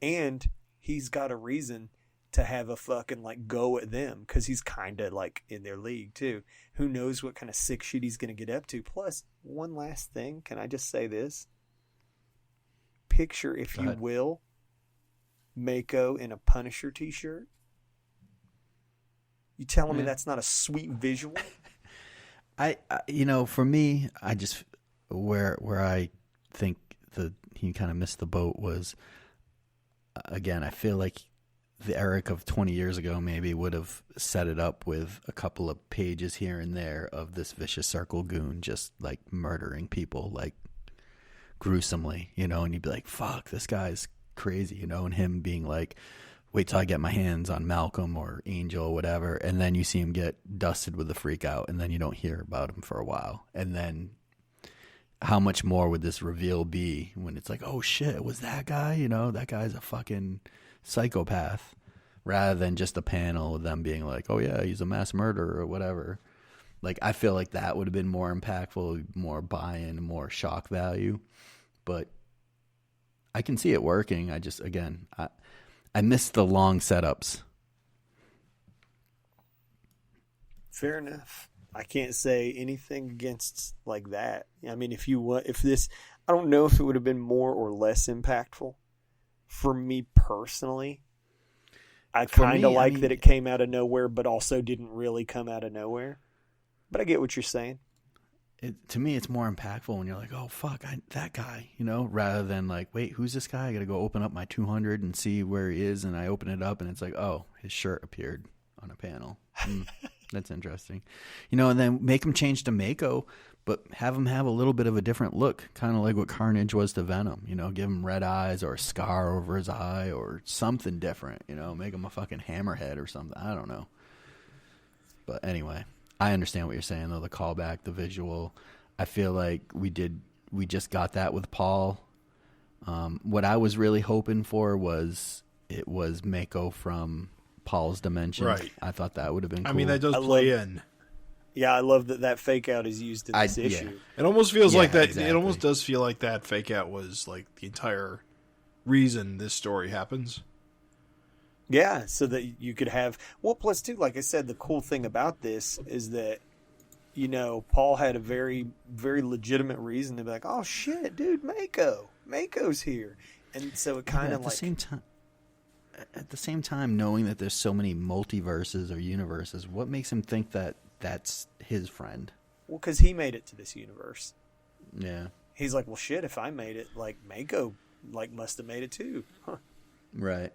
and he's got a reason to have a fucking like go at them because he's kind of like in their league too. Who knows what kind of sick shit he's going to get up to. Plus, one last thing, can I just say this? Picture, if you will, Mako in a Punisher t-shirt. You telling me that's not a sweet visual? I for me, I just where I think he kind of missed the boat was, again, I feel like the Eric of 20 years ago maybe would have set it up with a couple of pages here and there of this vicious circle goon just like murdering people like gruesomely, and you'd be like, fuck, this guy's crazy, and him being like, wait till I get my hands on Malcolm or Angel or whatever, and then you see him get dusted with the freak out, and then you don't hear about him for a while. And then how much more would this reveal be when it's like, oh shit, it was that guy? That guy's a fucking psychopath, rather than just a panel of them being like, oh yeah, he's a mass murderer or whatever. Like, I feel like that would have been more impactful, more buy-in, more shock value. But I can see it working. I just, again, I miss the long setups. Fair enough. I can't say anything against like that. I mean, I don't know if it would have been more or less impactful. For me personally, I kind of like that it came out of nowhere, but also didn't really come out of nowhere. But I get what you're saying. To me, it's more impactful when you're like, oh, fuck, that guy, you know, rather than like, wait, who's this guy? I got to go open up my 200 and see where he is. And I open it up and it's like, oh, his shirt appeared on a panel. That's interesting. You know, and then make him change to Mako, but have him have a little bit of a different look, kind of like what Carnage was to Venom. You know, give him red eyes or a scar over his eye or something different, you know, make him a fucking hammerhead or something. I don't know. But anyway, I understand what you're saying, though, the callback, the visual. I feel like we just got that with Paul. What I was really hoping for was Mako from Paul's dimension. Right. I thought that would have been cool. I mean, that does play in. Yeah, I love that fake out is used in this issue. Yeah. It almost feels like that. Exactly. It almost does feel like that fake out was like the entire reason this story happens. Yeah, so that you could have... Well, plus, too, like I said, the cool thing about this is that, you know, Paul had a very, very legitimate reason to be like, oh, shit, dude, Mako's here. And so it kind of like... At the same time, knowing that there's so many multiverses or universes, what makes him think that that's his friend? Well, because he made it to this universe. Yeah. He's like, well, shit, if I made it, like, Mako, like, must have made it too. Huh. Right.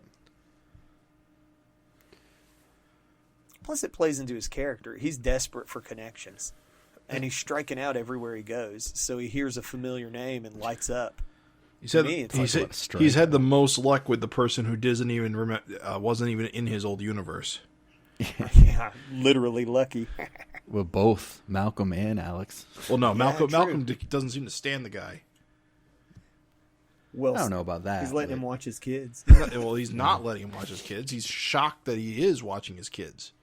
Plus, it plays into his character. He's desperate for connections. And he's striking out everywhere he goes. So he hears a familiar name and lights up. He said he's had the most luck with the person who doesn't even wasn't even in his old universe. Yeah, literally lucky. Well, both Malcolm and Alex. Well, no, Yeah, Malcolm doesn't seem to stand the guy. Well, I don't know about that. He's letting him watch his kids. He's not letting him watch his kids. He's shocked that he is watching his kids.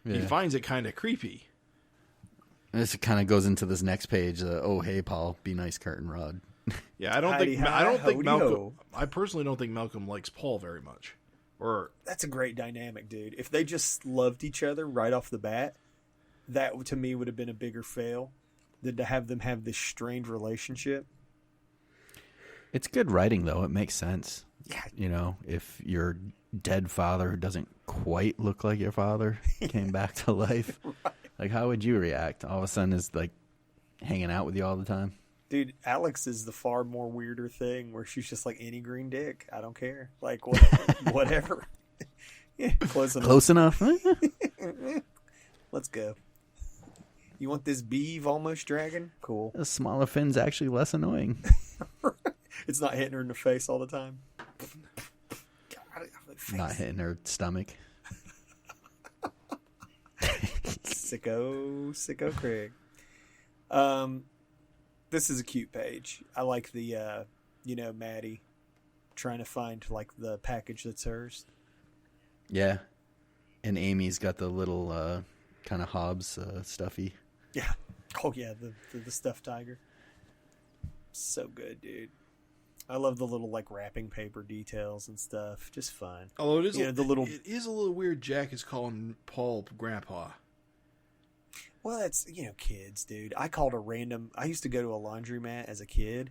Yeah. He finds it kind of creepy. This kind of goes into this next page. Oh, hey, Paul, be nice, curtain rod. Yeah, I don't think Malcolm. I personally don't think Malcolm likes Paul very much. Or that's a great dynamic, dude. If they just loved each other right off the bat, that to me would have been a bigger fail than to have them have this strained relationship. It's good writing, though. It makes sense. Yeah, you know, if your dead father who doesn't quite look like your father came back to life, right. Like, how would you react? All of a sudden, is like hanging out with you all the time. Dude, Alex is the far more weirder thing where she's just like any green dick. I don't care. Like, whatever. Yeah, close enough. Close enough. Let's go. You want this beeve almost dragon? Cool. A smaller fin's actually less annoying. It's not hitting her in the face all the time. Not hitting her stomach. Sicko Craig. This is a cute page. I like the, Maddie trying to find, like, the package that's hers. Yeah. And Amy's got the little kind of Hobbs stuffy. Yeah. Oh, yeah, the stuffed tiger. So good, dude. I love the little, like, wrapping paper details and stuff. Just fun. Although it is, it is a little weird Jack is calling Paul Grandpa. Well, that's, kids, dude. I used to go to a laundromat as a kid,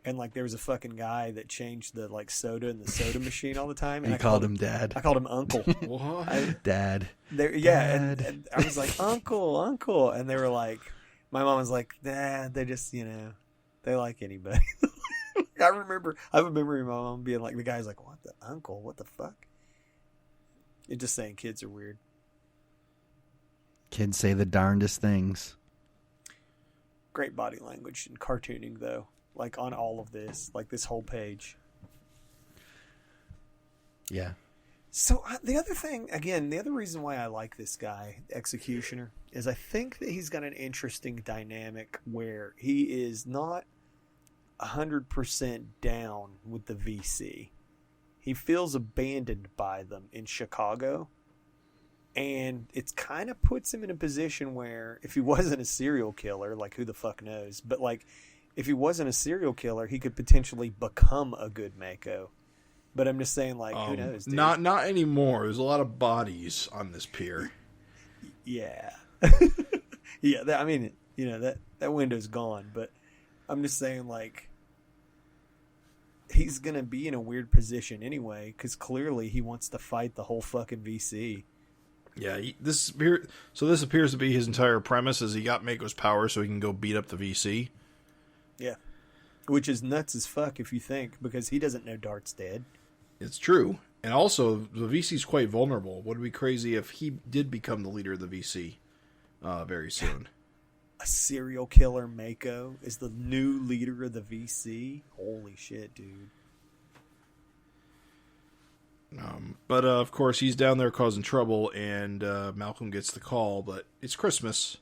and, like, there was a fucking guy that changed the, like, soda in the soda machine all the time. And I called him Dad. I called him Uncle. What? Dad. Yeah, and I was like, Uncle. And they were like, my mom was like, nah, they just, they like anybody. I remember my mom being like, the guy's like, what the Uncle? What the fuck? It's just saying kids are weird. Kids say the darndest things. Great body language and cartooning, though. Like, on all of this. Like, this whole page. Yeah. So, the other reason why I like this guy, Executioner, is I think that he's got an interesting dynamic where he is not 100% down with the VC. He feels abandoned by them in Chicago. And it kind of puts him in a position where if he wasn't a serial killer, like, who the fuck knows? But, like, if he wasn't a serial killer, he could potentially become a good Mako. But I'm just saying, like, who knows, dude? Not anymore. There's a lot of bodies on this pier. Yeah. Yeah, that window's gone. But I'm just saying, like, he's going to be in a weird position anyway, because clearly he wants to fight the whole fucking VC. Yeah, this appears to be his entire premise, is he got Mako's power so he can go beat up the VC. Yeah. Which is nuts as fuck if you think, because he doesn't know Dart's dead. It's true. And also, the VC's quite vulnerable. Would it be crazy if he did become the leader of the VC very soon? A serial killer Mako is the new leader of the VC? Holy shit, dude. But of course, he's down there causing trouble, and Malcolm gets the call, but it's Christmas.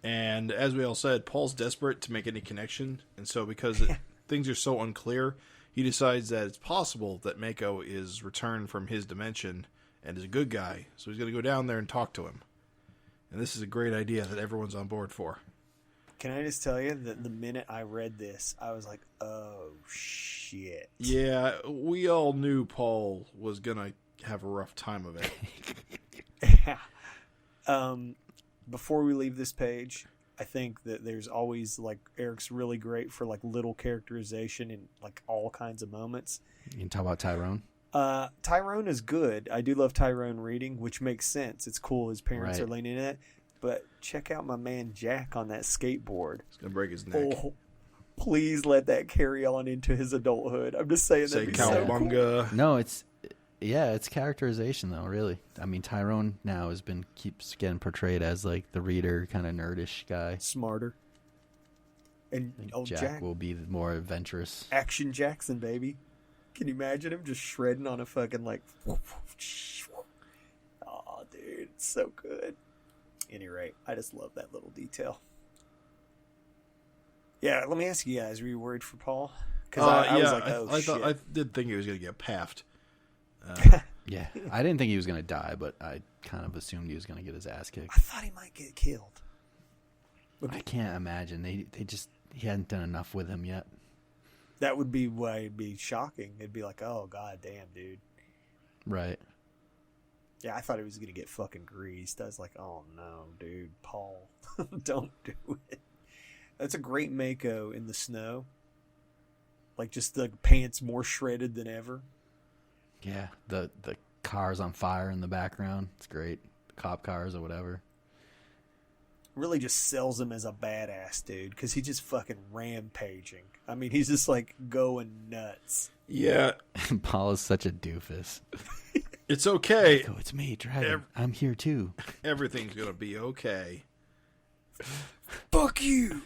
And as we all said, Paul's desperate to make any connection, and so because things are so unclear, he decides that it's possible that Mako is returned from his dimension and is a good guy, so he's going to go down there and talk to him. And this is a great idea that everyone's on board for. Can I just tell you that the minute I read this, I was like, oh, shit. Yeah, we all knew Paul was going to have a rough time of it. Before we leave this page, I think that there's always, like, Eric's really great for, like, little characterization in, like, all kinds of moments. You can talk about Tyrone. Tyrone is good. I do love Tyrone reading, which makes sense. It's cool his parents Right. are leaning in it. But check out my man Jack on that skateboard. He's going to break his neck. Oh, please let that carry on into his adulthood. I'm just saying Say that'd be so cool. cowabunga. No, it's characterization though, really. I mean, Tyrone now keeps getting portrayed as like the reader, kind of nerdish guy. Smarter. And Jack will be more adventurous. Action Jackson, baby. Can you imagine him just shredding on a fucking like... Oh, dude, it's so good. Any rate, I just love that little detail. Yeah, let me ask you guys, were you worried for Paul? Because I was like, oh, shit. I did think he was going to get paffed. Yeah, I didn't think he was going to die, but I kind of assumed he was going to get his ass kicked. I thought he might get killed. I can't imagine. He hadn't done enough with him yet. That would be why it'd be shocking. It'd be like, oh, god damn, dude. Right. Yeah, I thought he was going to get fucking greased. I was like, oh no, dude, Paul, don't do it. That's a great Mako in the snow. Like, just the pants more shredded than ever. Yeah, the cars on fire in the background. It's great. The cop cars or whatever. Really just sells him as a badass, dude, because he's just fucking rampaging. I mean, he's just, like, going nuts. Yeah. Paul is such a doofus. It's okay. Oh, it's me, Dragon. I'm here too. Everything's going to be okay. Fuck you!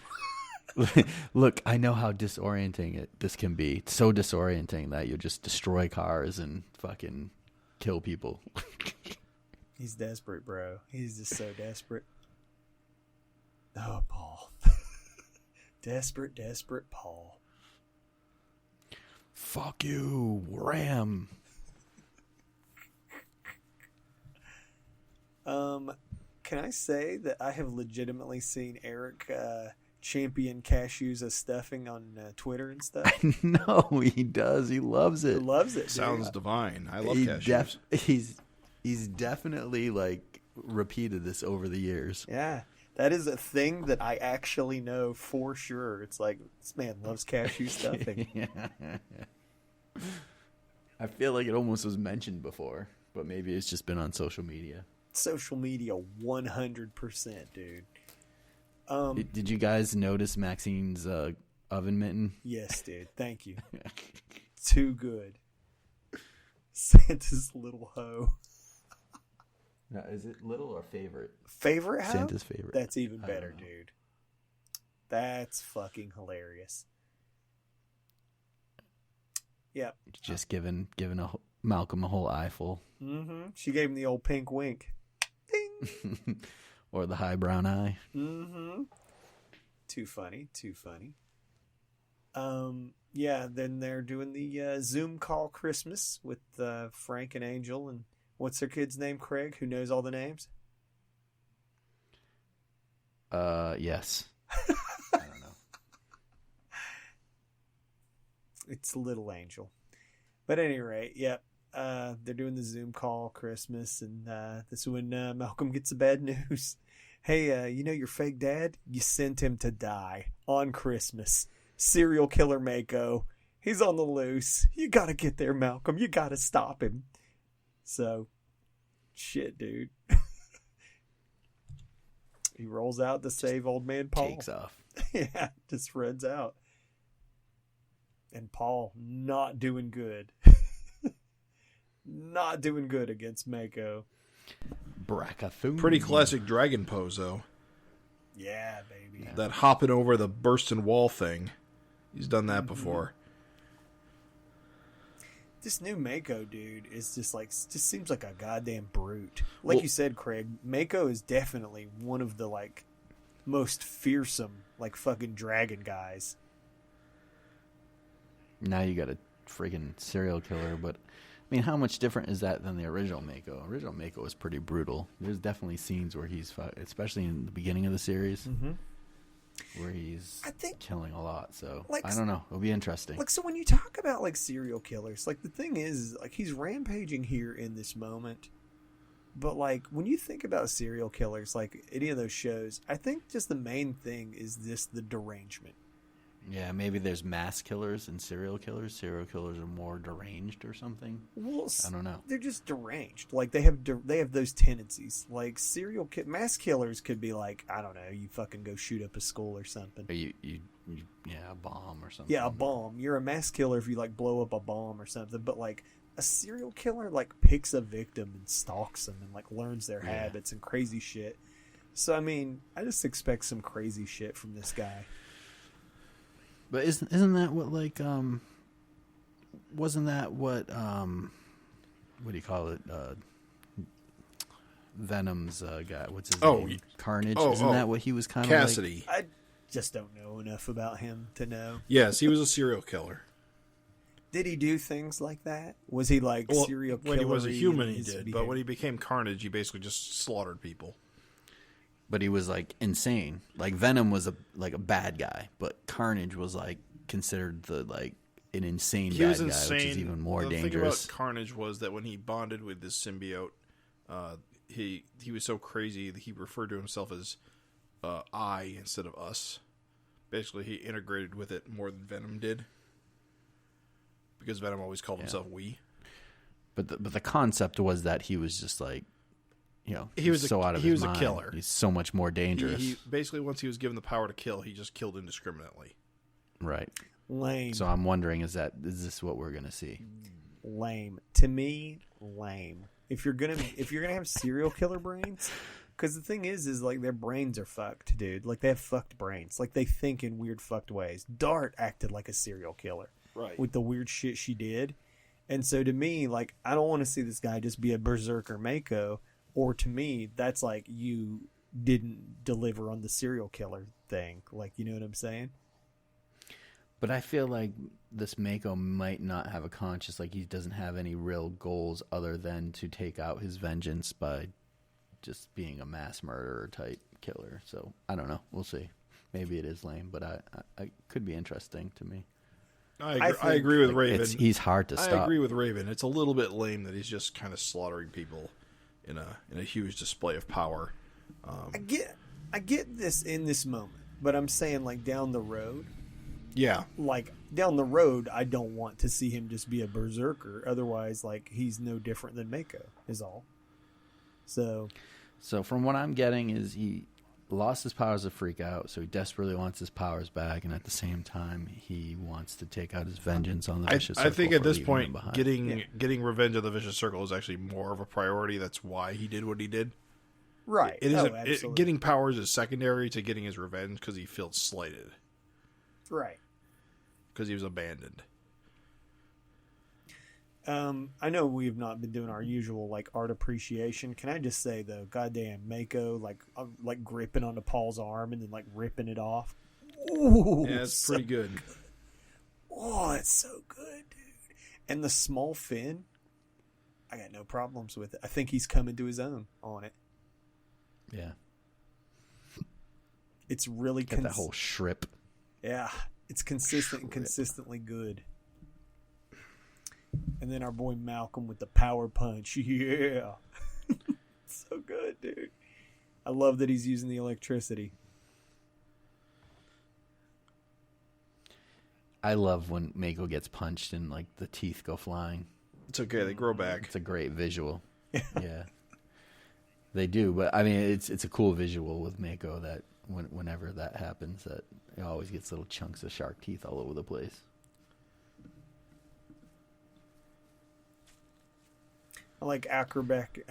Look, I know how disorienting this can be. It's so disorienting that you'll just destroy cars and fucking kill people. He's desperate, bro. He's just so desperate. Oh, Paul. Desperate Paul. Fuck you, Ram. Can I say that I have legitimately seen Eric champion cashews as stuffing on Twitter and stuff? No, he does. He loves it. He loves it. Sounds dude. divine. I love cashews. He's definitely like repeated this over the years. Yeah, that is a thing that I actually know for sure. It's like, this man loves cashew stuffing. Yeah. I feel like it almost was mentioned before, but maybe it's just been on social media. Social media, 100%, dude. Did you guys notice Maxine's oven mitten? Yes, dude. Thank you. Too good. Santa's little hoe. Now, is it little or favorite? Favorite hoe? Santa's favorite. That's even better, know. dude. That's fucking hilarious. Yeah. Just giving Malcolm a whole eyeful. Mm-hmm. She gave him the old pink wink. Ding. Or the high brown eye. Mm-hmm. Too funny. Yeah, then they're doing the Zoom call Christmas with Frank and Angel, and what's their kid's name, Craig? Who knows all the names? Yes. I don't know. It's Little Angel. But at any rate, yep. They're doing the Zoom call Christmas, and this is when Malcolm gets the bad news. Hey, you know your fake dad? You sent him to die on Christmas. Serial killer Mako. He's on the loose. You gotta get there, Malcolm. You gotta stop him. So, shit, dude. He rolls out to save old man Paul. Takes off. Yeah, just runs out. And Paul not doing good. Not doing good against Mako. Brackafoon. Pretty classic dragon pose, though. Yeah, baby. Yeah. That hopping over the bursting wall thing. He's done that before. This new Mako dude is just seems like a goddamn brute. Like you said, Craig, Mako is definitely one of the most fearsome fucking dragon guys. Now you got a friggin' serial killer, but I mean, how much different is that than the original Mako? Original Mako was pretty brutal. There's definitely scenes where he's, especially in the beginning of the series, where he's killing a lot. So I don't know. It'll be interesting. So when you talk about serial killers, the thing is he's rampaging here in this moment. But when you think about serial killers, any of those shows, I think just the main thing is the derangement. Yeah, maybe there's mass killers and serial killers. Serial killers are more deranged or something. Well, I don't know. They're just deranged. They have those tendencies. Mass killers could be I don't know, you fucking go shoot up a school or something. Or you a bomb or something. Yeah, a bomb. You're a mass killer if you blow up a bomb or something. But a serial killer picks a victim and stalks them and learns their habits and crazy shit. So I mean, I just expect some crazy shit from this guy. But isn't that what wasn't that what do you call it? Venom's guy. What's his name? Carnage. Isn't that what he was kind of Cassidy? I just don't know enough about him to know. Yes, he was a serial killer. Did he do things like that? Was he serial killer? When he was a human, he did. But when he became Carnage, he basically just slaughtered people. But he was insane. Venom was a bad guy, but Carnage was considered an insane bad guy, which is even more dangerous. The thing about Carnage was that when he bonded with this symbiote, he was so crazy that he referred to himself as I instead of us. Basically, he integrated with it more than Venom did, because Venom always called himself we. But the concept was that he was just he was so out of his mind. A killer. He's so much more dangerous. He basically, once he was given the power to kill, he just killed indiscriminately. Right. Lame. So I'm wondering, is this what we're gonna see? Lame. To me, lame. If you're gonna have serial killer brains, because the thing is their brains are fucked, dude. They have fucked brains. They think in weird fucked ways. Dart acted like a serial killer, right? With the weird shit she did, and so to me, I don't want to see this guy just be a berserker Mako. Or to me, that's you didn't deliver on the serial killer thing. You know what I'm saying? But I feel like this Mako might not have a conscience. He doesn't have any real goals other than to take out his vengeance by just being a mass murderer type killer. So I don't know. We'll see. Maybe it is lame, but I could be interesting to me. I agree with Raven. He's hard to stop. I agree with Raven. It's a little bit lame that he's just kind of slaughtering people in a huge display of power. I get this in this moment, but I'm saying down the road. Yeah. Down the road, I don't want to see him just be a berserker. Otherwise, he's no different than Mako is all. So from what I'm getting is he lost his powers of freak out, so he desperately wants his powers back, and at the same time he wants to take out his vengeance on the Vicious Circle. I think at this point getting revenge of the Vicious Circle is actually more of a priority. That's why he did what he did. Right. Getting powers is secondary to getting his revenge because he feels slighted. Right. Because he was abandoned. I know we've not been doing our usual art appreciation. Can I just say though, goddamn Mako, gripping onto Paul's arm and then ripping it off. Ooh, yeah, it's pretty good. Oh, it's so good, dude. And the small fin, I got no problems with it. I think he's coming to his own on it. Yeah. It's really that whole shrip. Yeah, it's consistent and consistently good. And then our boy Malcolm with the power punch. Yeah. So good, dude. I love that he's using the electricity. I love when Mako gets punched and like the teeth go flying. It's okay, they grow back. It's a great visual. Yeah. They do, but I mean it's a cool visual with Mako that whenever that happens that it always gets little chunks of shark teeth all over the place. I like acrobatic,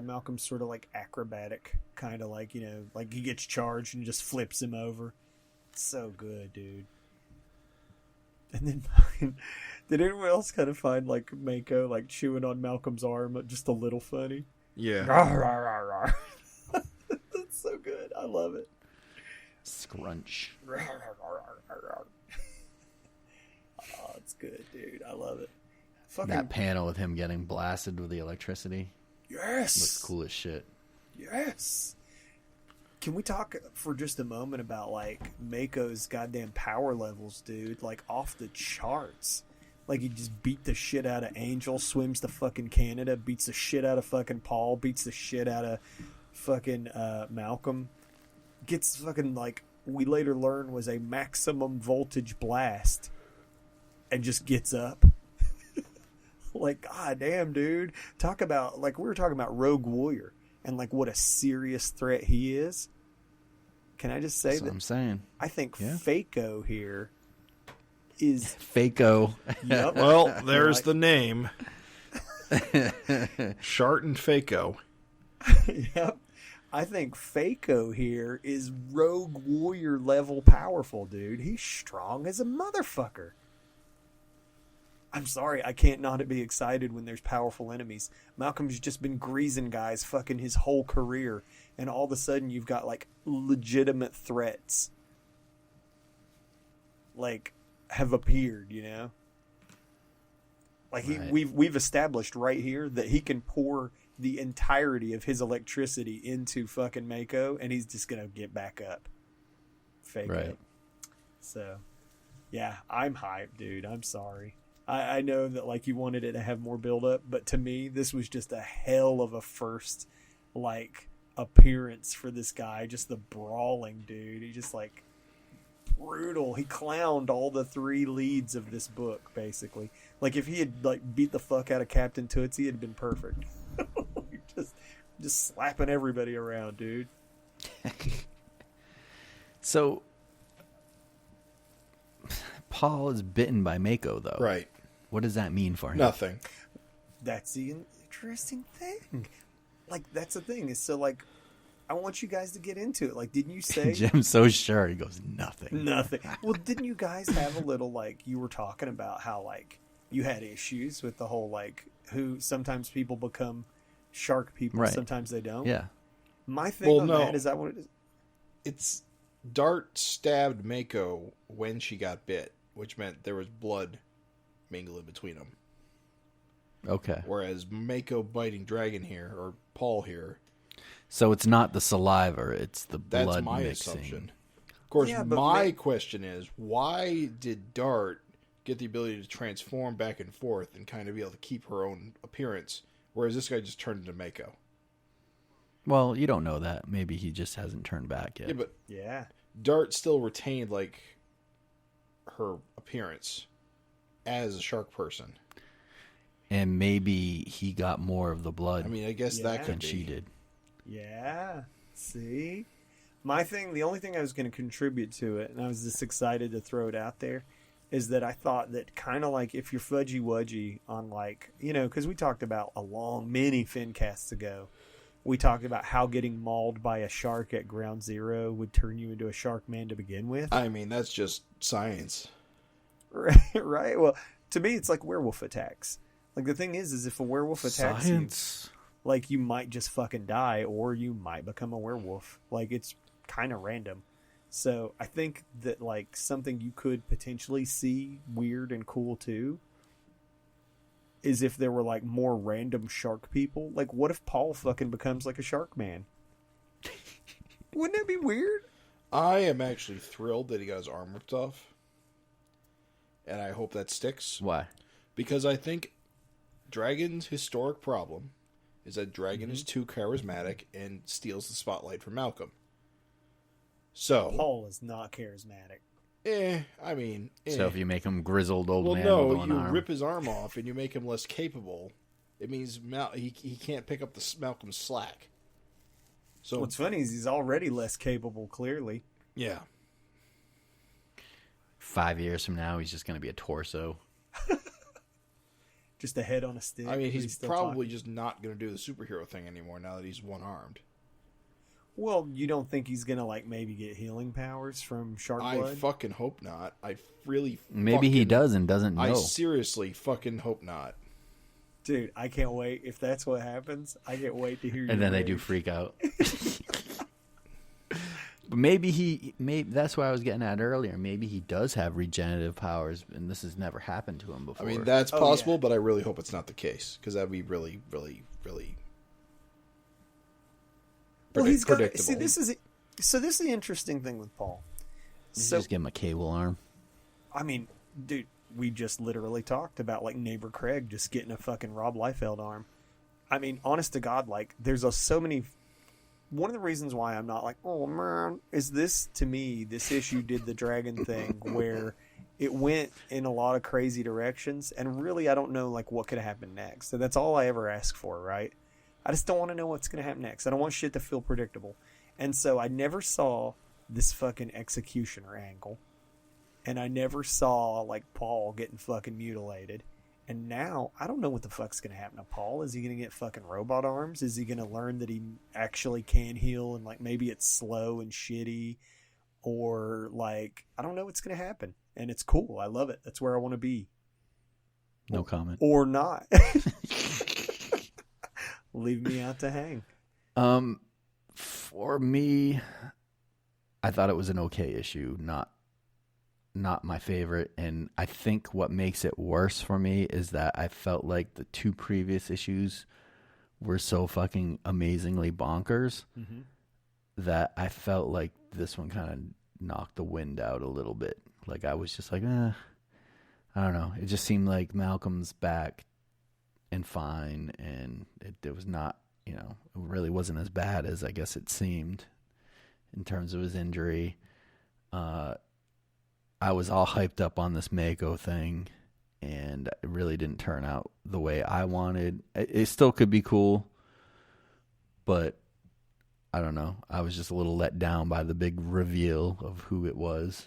Malcolm's sort of like acrobatic, kind of like, like he gets charged and just flips him over. It's so good, dude. And then, did anyone else kind of find like Mako like chewing on Malcolm's arm just a little funny? Yeah. That's so good. I love it. Scrunch. Oh, it's good, dude. I love it. That panel with him getting blasted with the electricity. Yes. Looks cool as shit. Yes. Can we talk for just a moment about like Mako's goddamn power levels, dude? Like off the charts. Like he just beat the shit out of Angel, swims to fucking Canada, beats the shit out of fucking Paul, beats the shit out of fucking Malcolm. Gets fucking like we later learn was a maximum voltage blast, and just gets up. Like, god damn, dude. Talk about like we were talking about Rogue Warrior. And like what a serious threat he is. Can I just say That's what I'm saying. I think Fako here is Fako. Yep. Well, there's the name. Shart and Fako. Yep. I think Fako here is Rogue Warrior level powerful, dude. He's strong as a motherfucker. I'm sorry, I can't not be excited when there's powerful enemies. Malcolm's just been greasing guys fucking his whole career, and all of a sudden you've got like legitimate threats like have appeared, Like Right. we've established right here that he can pour the entirety of his electricity into fucking Mako, and he's just gonna get back up. Fake Right. it. So, yeah, I'm hyped, dude. I'm sorry. I know that like you wanted it to have more build up, but to me this was just a hell of a first like appearance for this guy. Just the brawling dude. He just like brutal. He clowned all the three leads of this book basically. Like if he had like beat the fuck out of Captain Tootsie, it'd been perfect. just slapping everybody around, dude. So Paul is bitten by Mako, though. Right. What does that mean for him? Nothing. That's the interesting thing. Like, that's the thing. Is so, like, I want you guys to get into it. Like, didn't you say... Jim's so sure. He goes, nothing. Nothing. Well, didn't you guys have a little, like, you were talking about how, like, you had issues with the whole, like, who sometimes people become shark people, right. Sometimes they don't? Yeah. My thing on that, is that what it is? It's Dart stabbed Mako when she got bit, which meant there was blood mingling between them. Okay. Whereas Mako biting Dragon here, or Paul here... So it's not the saliva, it's the blood That's my mixing. assumption. Of course, Yeah, but my question is, why did Dart get the ability to transform back and forth and kind of be able to keep her own appearance, whereas this guy just turned into Mako? Well, you don't know that. Maybe he just hasn't turned back yet. Yeah, but Yeah. Dart still retained, like, her appearance as a shark person. And maybe he got more of the blood I mean, I guess that Yeah. could than be. she did. Yeah. See? My thing, the only thing I was going to contribute to it, and I was just excited to throw it out there, is that I thought that kind of like if you're fudgy wudgy on like, because we talked about many FINcasts ago, we talked about how getting mauled by a shark at ground zero would turn you into a shark man to begin with. I mean, that's just science. Right? Well, to me, it's like werewolf attacks. Like the thing is if a werewolf attacks Science. you, like you might just fucking die or you might become a werewolf. Like it's kind of random. So I think that like something you could potentially see weird and cool too is if there were like more random shark people. Like what if Paul fucking becomes like a shark man? Wouldn't that be weird? I am actually thrilled that he got his arm ripped off. And I hope that sticks. Why? Because I think Dragon's historic problem is that Dragon is too charismatic and steals the spotlight from Malcolm. So Paul is not charismatic. So if you make him grizzled old man with one you arm. rip his arm off and you make him less capable, it means he can't pick up the Malcolm's slack. So what's funny is he's already less capable, clearly. Yeah. 5 years from now, he's just going to be a torso. Just a head on a stick. I mean, he's probably just not going to do the superhero thing anymore now that he's one-armed. Well, you don't think he's going to, like, maybe get healing powers from shark blood? I fucking hope not. I really Maybe he does and doesn't know. I seriously fucking hope not. Dude, I can't wait. If that's what happens, I can't wait to hear you. And then they do freak out. But maybe that's what I was getting at earlier. Maybe he does have regenerative powers, and this has never happened to him before. I mean, that's possible, but I really hope it's not the case, because that'd be really, really, really predictable. See, this is the interesting thing with Paul. Just give him a cable arm. I mean, dude, we just literally talked about, like, neighbor Craig just getting a fucking Rob Liefeld arm. I mean, honest to God, like, there's so many. One of the reasons why I'm not like, oh man, is this issue did the Dragon thing where it went in a lot of crazy directions, and really I don't know, like, what could happen next. So that's all I ever ask for, right? I just don't want to know what's going to happen next. I don't want shit to feel predictable. And so I never saw this fucking executioner angle. And I never saw, like, Paul getting fucking mutilated. And now, I don't know what the fuck's going to happen to Paul. Is he going to get fucking robot arms? Is he going to learn that he actually can heal and, like, maybe it's slow and shitty? Or, like, I don't know what's going to happen. And it's cool. I love it. That's where I want to be. No comment. Or not. Leave me out to hang. For me, I thought it was an okay issue, not my favorite. And I think what makes it worse for me is that I felt like the two previous issues were so fucking amazingly bonkers that I felt like this one kind of knocked the wind out a little bit. Like, I was just like, I don't know. It just seemed like Malcolm's back and fine, and it was not, it really wasn't as bad as I guess it seemed in terms of his injury. I was all hyped up on this Mako thing, and it really didn't turn out the way I wanted. It still could be cool, but I don't know. I was just a little let down by the big reveal of who it was.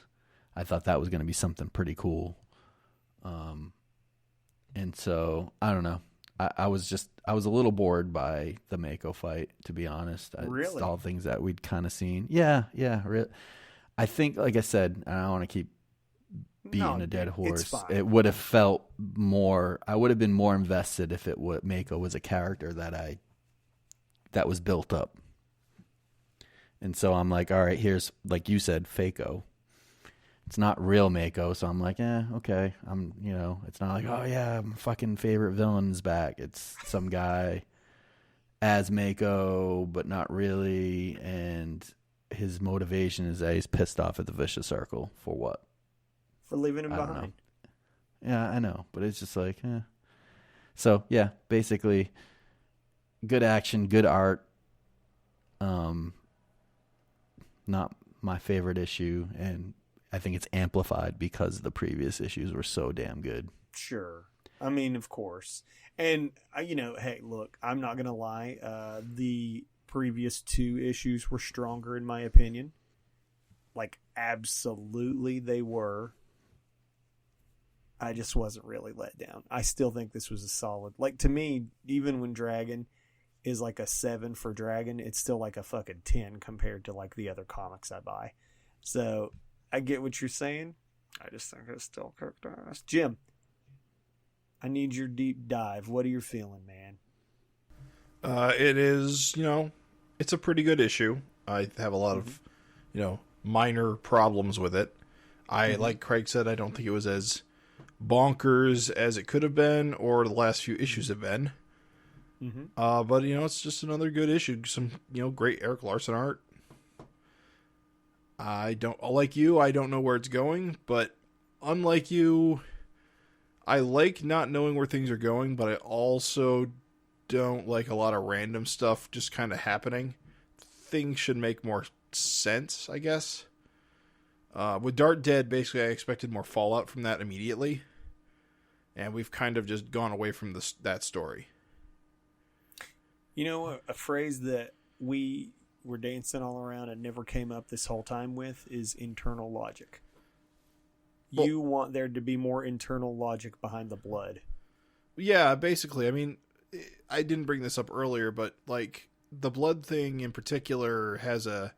I thought that was going to be something pretty cool. And so, I don't know. I was a little bored by the Mako fight, to be honest. Really? It's all things that we'd kind of seen. Yeah. I think, like I said, I don't want to keep beating a dead horse. It would have felt more. I would have been more invested if Mako was a character that was built up. And so I'm like, all right, here's, like you said, Fako. It's not real Mako, so I'm like, okay. It's not like, oh yeah, my fucking favorite villain's back. It's some guy as Mako, but not really, and his motivation is that he's pissed off at the Vicious Circle for what? For leaving him I don't behind. know. Yeah, I know, but it's just like, So yeah, basically, good action, good art. Not my favorite issue, and I think it's amplified because the previous issues were so damn good. Sure. I mean, of course. And, hey, look, I'm not going to lie. The previous two issues were stronger, in my opinion. Like, absolutely they were. I just wasn't really let down. I still think this was a solid. Like, to me, even when Dragon is like a 7 for Dragon, it's still like a fucking 10 compared to, like, the other comics I buy. So, I get what you're saying. I just think it's still kicked ass. Jim, I need your deep dive. What are you feeling, man? It is, it's a pretty good issue. I have a lot of, minor problems with it. Like Craig said, I don't think it was as bonkers as it could have been or the last few issues have been. But, it's just another good issue. Some, great Eric Larson art. I don't know where it's going, but unlike you, I like not knowing where things are going, but I also don't like a lot of random stuff just kind of happening. Things should make more sense, I guess. With Dart dead, basically I expected more fallout from that immediately. And we've kind of just gone away from that story. You know, a phrase that we were dancing all around and never came up this whole time with is internal logic. Well, you want there to be more internal logic behind the blood. Yeah, basically. I mean, I didn't bring this up earlier, but like the blood thing in particular has a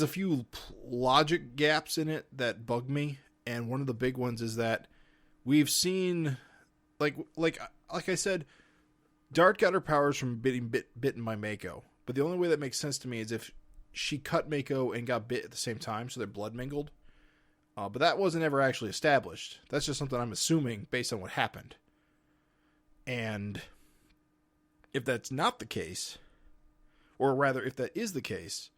few logic gaps in it that bug me, and one of the big ones is that we've seen, like I said, Dart got her powers from being bitten by Mako, but the only way that makes sense to me is if she cut Mako and got bit at the same time, so their blood mingled. But that wasn't ever actually established. That's just something I'm assuming based on what happened. And if that's not the case, or rather if that is the case,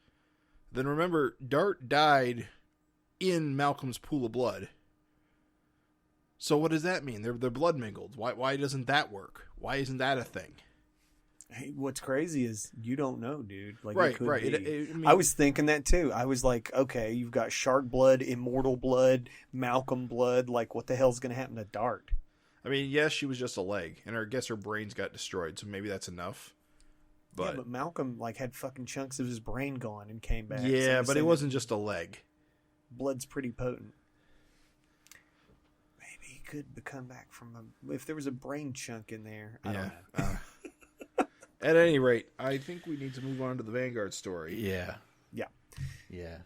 then remember, Dart died in Malcolm's pool of blood. So what does that mean? They're blood mingled. Why doesn't that work? Why isn't that a thing? Hey, what's crazy is you don't know, dude. Like, right, it could right. Be. I was thinking that too. I was like, okay, you've got shark blood, immortal blood, Malcolm blood. Like, what the hell's going to happen to Dart? I mean, yes, she was just a leg, and I guess her brains got destroyed, so maybe that's enough. But Malcolm like had fucking chunks of his brain gone and came back. Yeah, but it wasn't just a leg. Blood's pretty potent. Maybe he could come back from if there was a brain chunk in there. I don't know. At any rate, I think we need to move on to the Vanguard story. Yeah. Yeah.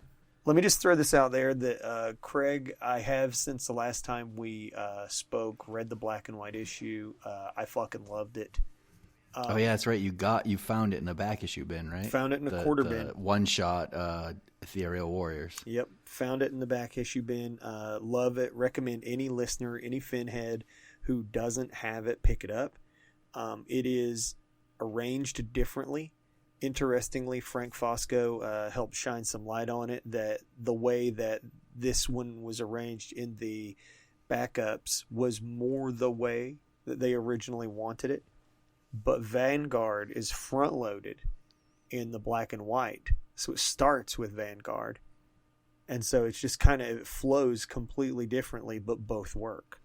Let me just throw this out there that Craig, I have since the last time we spoke, read the black and white issue. I fucking loved it. Oh yeah, that's right. You found it in a back issue bin, right? Found it in a quarter bin. One shot Ethereal Warriors. Yep, found it in the back issue bin. Love it. Recommend any listener, any Finhead who doesn't have it, pick it up. It is arranged differently. Interestingly, Frank Fosco helped shine some light on it, that the way that this one was arranged in the backups was more the way that they originally wanted it. But Vanguard is front-loaded in the black and white. So it starts with Vanguard. And so it's just kind of, it flows completely differently, but both work.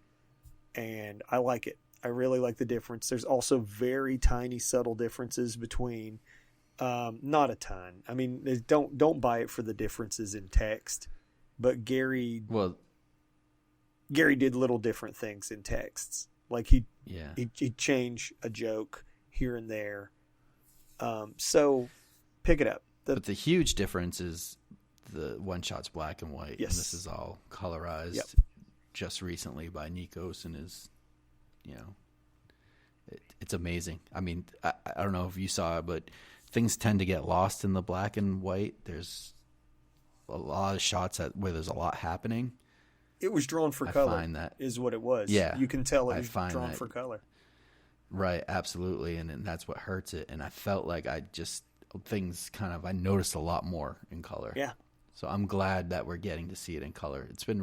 And I like it. I really like the difference. There's also very tiny, subtle differences between, not a ton. I mean, don't buy it for the differences in text, but Gary did little different things in texts. Like he'd change a joke here and there. So pick it up. But the huge difference is the one shot's black and white. Yes. And this is all colorized just recently by Nikos and his, it's amazing. I mean, I don't know if you saw it, but things tend to get lost in the black and white. There's a lot of shots where there's a lot happening. It was drawn for color, is what it was. Yeah. You can tell it was drawn for color. Right, absolutely. And that's what hurts it. And I felt like I noticed a lot more in color. Yeah. So I'm glad that we're getting to see it in color. It's been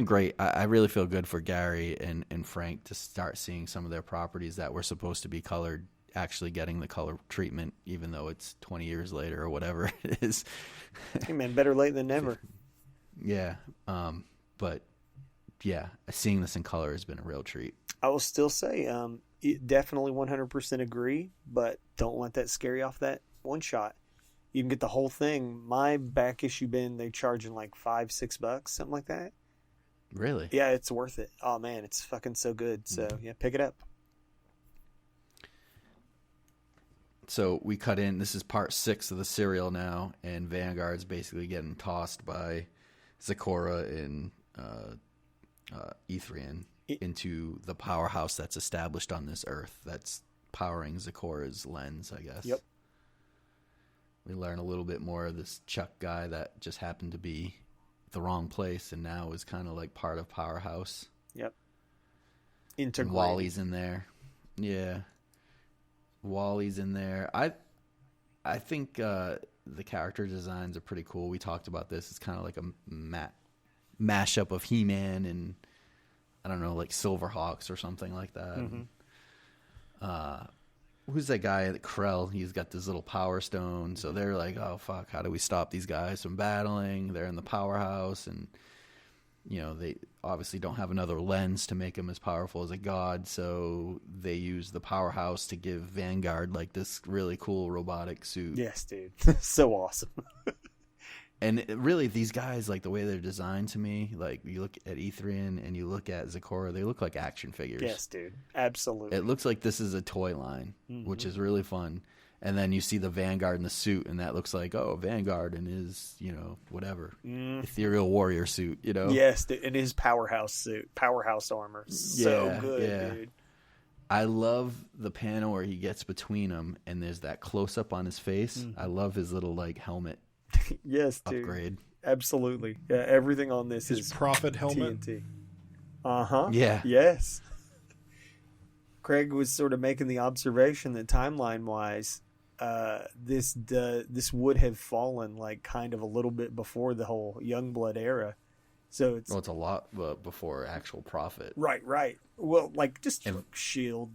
great. I really feel good for Gary and Frank to start seeing some of their properties that were supposed to be colored actually getting the color treatment, even though it's 20 years later or whatever it is. Hey man, better late than never. Yeah. But yeah, seeing this in color has been a real treat. I will still say, definitely 100% agree, but don't let that scare you off that one shot. You can get the whole thing. My back issue bin, they're charging like $5-6, something like that. Really? Yeah, it's worth it. Oh man, it's fucking so good. So yeah, pick it up. So we cut in. This is part 6 of the serial now, and Vanguard's basically getting tossed by Zecora and Ethrian into the powerhouse that's established on this Earth that's powering Zecora's lens, I guess. Yep. We learn a little bit more of this Chuck guy that just happened to be the wrong place and now is kind of like part of Powerhouse. Yep. And Wally's in there. Yeah. Wally's in there. I think the character designs are pretty cool. We talked about this. It's kind of like a mashup of He-Man and I don't know, like Silverhawks or something like that. Mm-hmm. who's that guy at Krell? He's got this little power stone. So they're like, oh, fuck, how do we stop these guys from battling? They're in the powerhouse. And, they obviously don't have another lens to make him as powerful as a god. So they use the powerhouse to give Vanguard, like, this really cool robotic suit. Yes, dude. So awesome. And really, these guys, like, the way they're designed to me, like, you look at Ethrian and you look at Zecora, they look like action figures. Yes, dude. Absolutely. It looks like this is a toy line, which is really fun. And then you see the Vanguard in the suit, and that looks like, oh, Vanguard in his, whatever, ethereal warrior suit, Yes, dude. In his powerhouse suit, powerhouse armor. So good, dude. I love the panel where he gets between them, and there's that close-up on his face. I love his little, like, helmet. Yes, dude. Upgrade. Absolutely. Yeah, everything on this His is prophet helmet. TNT. Uh-huh. Yeah. Yes. Craig was sort of making the observation that timeline-wise, this would have fallen like kind of a little bit before the whole Youngblood era. So it's a lot before actual Prophet. Right. Well, like just Shield,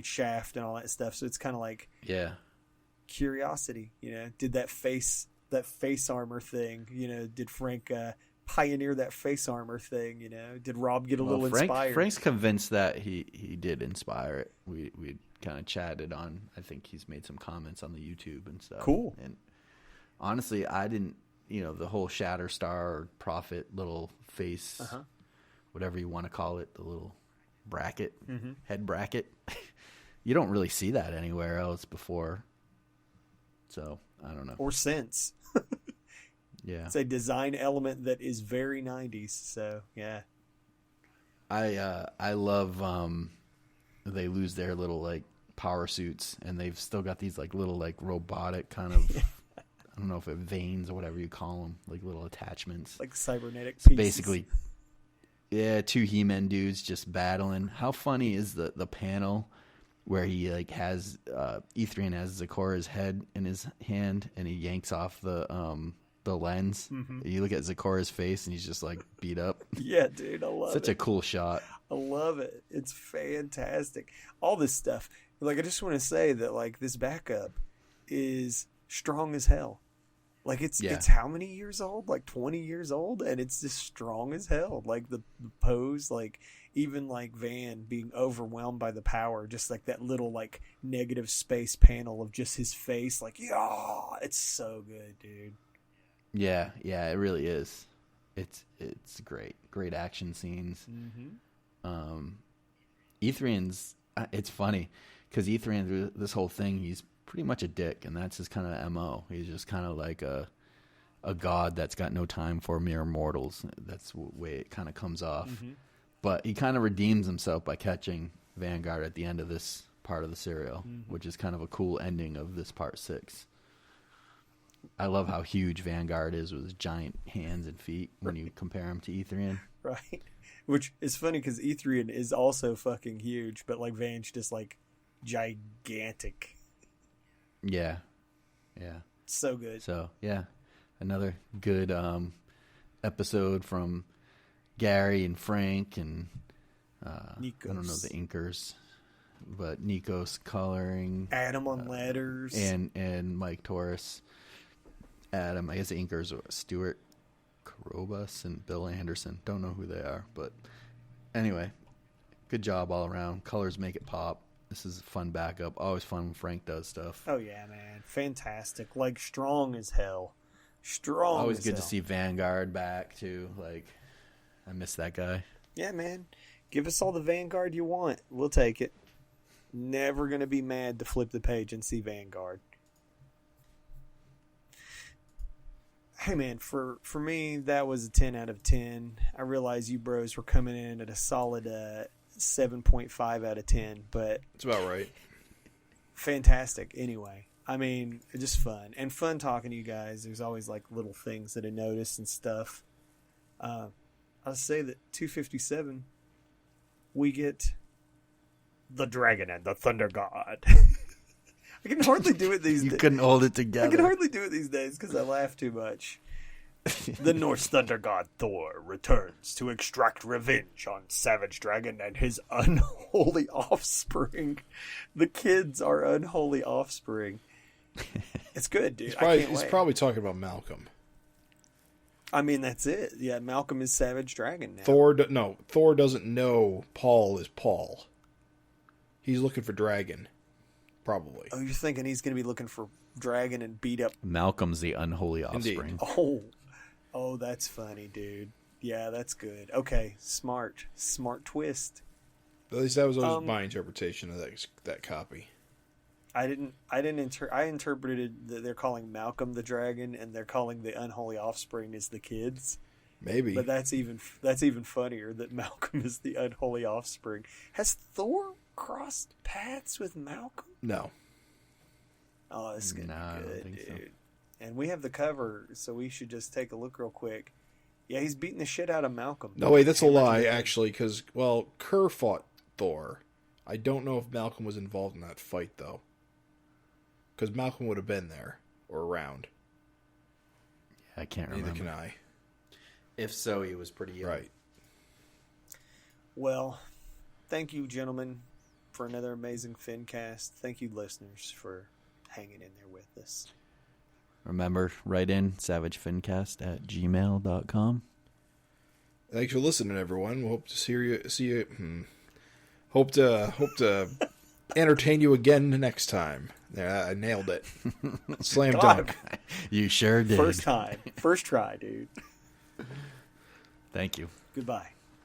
Shaft and all that stuff. So it's kind of like curiosity, did that face armor thing, did Frank pioneer that face armor thing, did Rob get a little inspired? Frank's convinced that he did inspire it. We kind of chatted on, I think he's made some comments on the YouTube and stuff. Cool. And honestly, I didn't, the whole Shatterstar or Prophet little face, whatever you want to call it, the little bracket, head bracket. You don't really see that anywhere else before. So, I don't know. Or since. Yeah. It's a design element that is very 90s, so, yeah. I love they lose their little, like, power suits, and they've still got these, like, little, like, robotic kind of, I don't know if it veins or whatever you call them, like, little attachments. Like cybernetic pieces. Basically, two He-Man dudes just battling. How funny is the panel where he like has Ethrian has Zecora's head in his hand and he yanks off the lens. You look at Zecora's face and he's just like beat up. Yeah, dude, I love it. Such a cool shot. I love it. It's fantastic. All this stuff. Like, I just want to say that like this backup is strong as hell. Like it's how many years old? Like 20 years old, and it's just strong as hell. Like the pose, like even like Van being overwhelmed by the power, just like that little like negative space panel of just his face. Like, yeah, it's so good, dude. Yeah, it really is. It's great action scenes. Ethrian's. It's funny because Ethrian through this whole thing, he's pretty much a dick, and that's his kind of MO. He's just kind of like a god that's got no time for mere mortals. That's the way it kind of comes off. But he kind of redeems himself by catching Vanguard at the end of this part of the serial, which is kind of a cool ending of this part 6. I love how huge Vanguard is with his giant hands and feet when you compare him to Ethrian. Right. Which is funny because Ethrian is also fucking huge, but like Van's just like gigantic. Yeah. So good. So, yeah. Another good episode from Gary and Frank and Nikos. I don't know the inkers, but Nikos coloring. Adam on letters. And Mike Torres. Adam, I guess the inkers are Stuart Carobus and Bill Anderson. Don't know who they are, but anyway, good job all around. Colors make it pop. This is a fun backup. Always fun when Frank does stuff. Oh, yeah, man. Fantastic. Like, strong as hell. Strong Always as good hell. to see Vanguard back, too. Like, I miss that guy. Yeah, man. Give us all the Vanguard you want. We'll take it. Never going to be mad to flip the page and see Vanguard. Hey, man, for me, that was a 10 out of 10. I realize you bros were coming in at a solid 7.5 out of 10, but It's about right. fantastic anyway. I mean, just fun. And fun talking to you guys. There's always like little things that I notice and stuff. I'll say that 257, we get the Dragon and the Thunder God. I can hardly do it these days. You couldn't hold it I together. can hardly do it these days because I laugh too much. The Norse thunder god Thor returns to extract revenge on Savage Dragon and his unholy offspring. The kids are unholy offspring. It's good, dude. He's probably talking about Malcolm. I mean, that's it. Yeah, Malcolm is Savage Dragon now. Thor doesn't know Paul is Paul. He's looking for Dragon, probably. Oh, you're thinking he's going to be looking for Dragon and beat up... Malcolm's the unholy offspring. Indeed. Oh, that's funny, dude. Yeah, that's good. Okay, smart twist. At least that was always my interpretation of that copy. I interpreted that they're calling Malcolm the dragon and they're calling the unholy offspring as the kids. Maybe. But that's even funnier that Malcolm is the unholy offspring. Has Thor crossed paths with Malcolm? No. Oh, this is going to be good, dude. So. And we have the cover, so we should just take a look real quick. Yeah, he's beating the shit out of Malcolm. No, wait, that's a lie, actually, because, Kerr fought Thor. I don't know if Malcolm was involved in that fight, though. Because Malcolm would have been there, or around. Yeah, I can't remember. Neither can I. If so, he was pretty young. Right. Well, thank you, gentlemen, for another amazing FINcast. Thank you, listeners, for hanging in there with us. Remember, write in savagefincast@gmail.com. Thanks for listening, everyone. We hope to see you. Hope to entertain you again next time. Yeah, I nailed it. Slam dunk. You sure did. First try, dude. Thank you. Goodbye.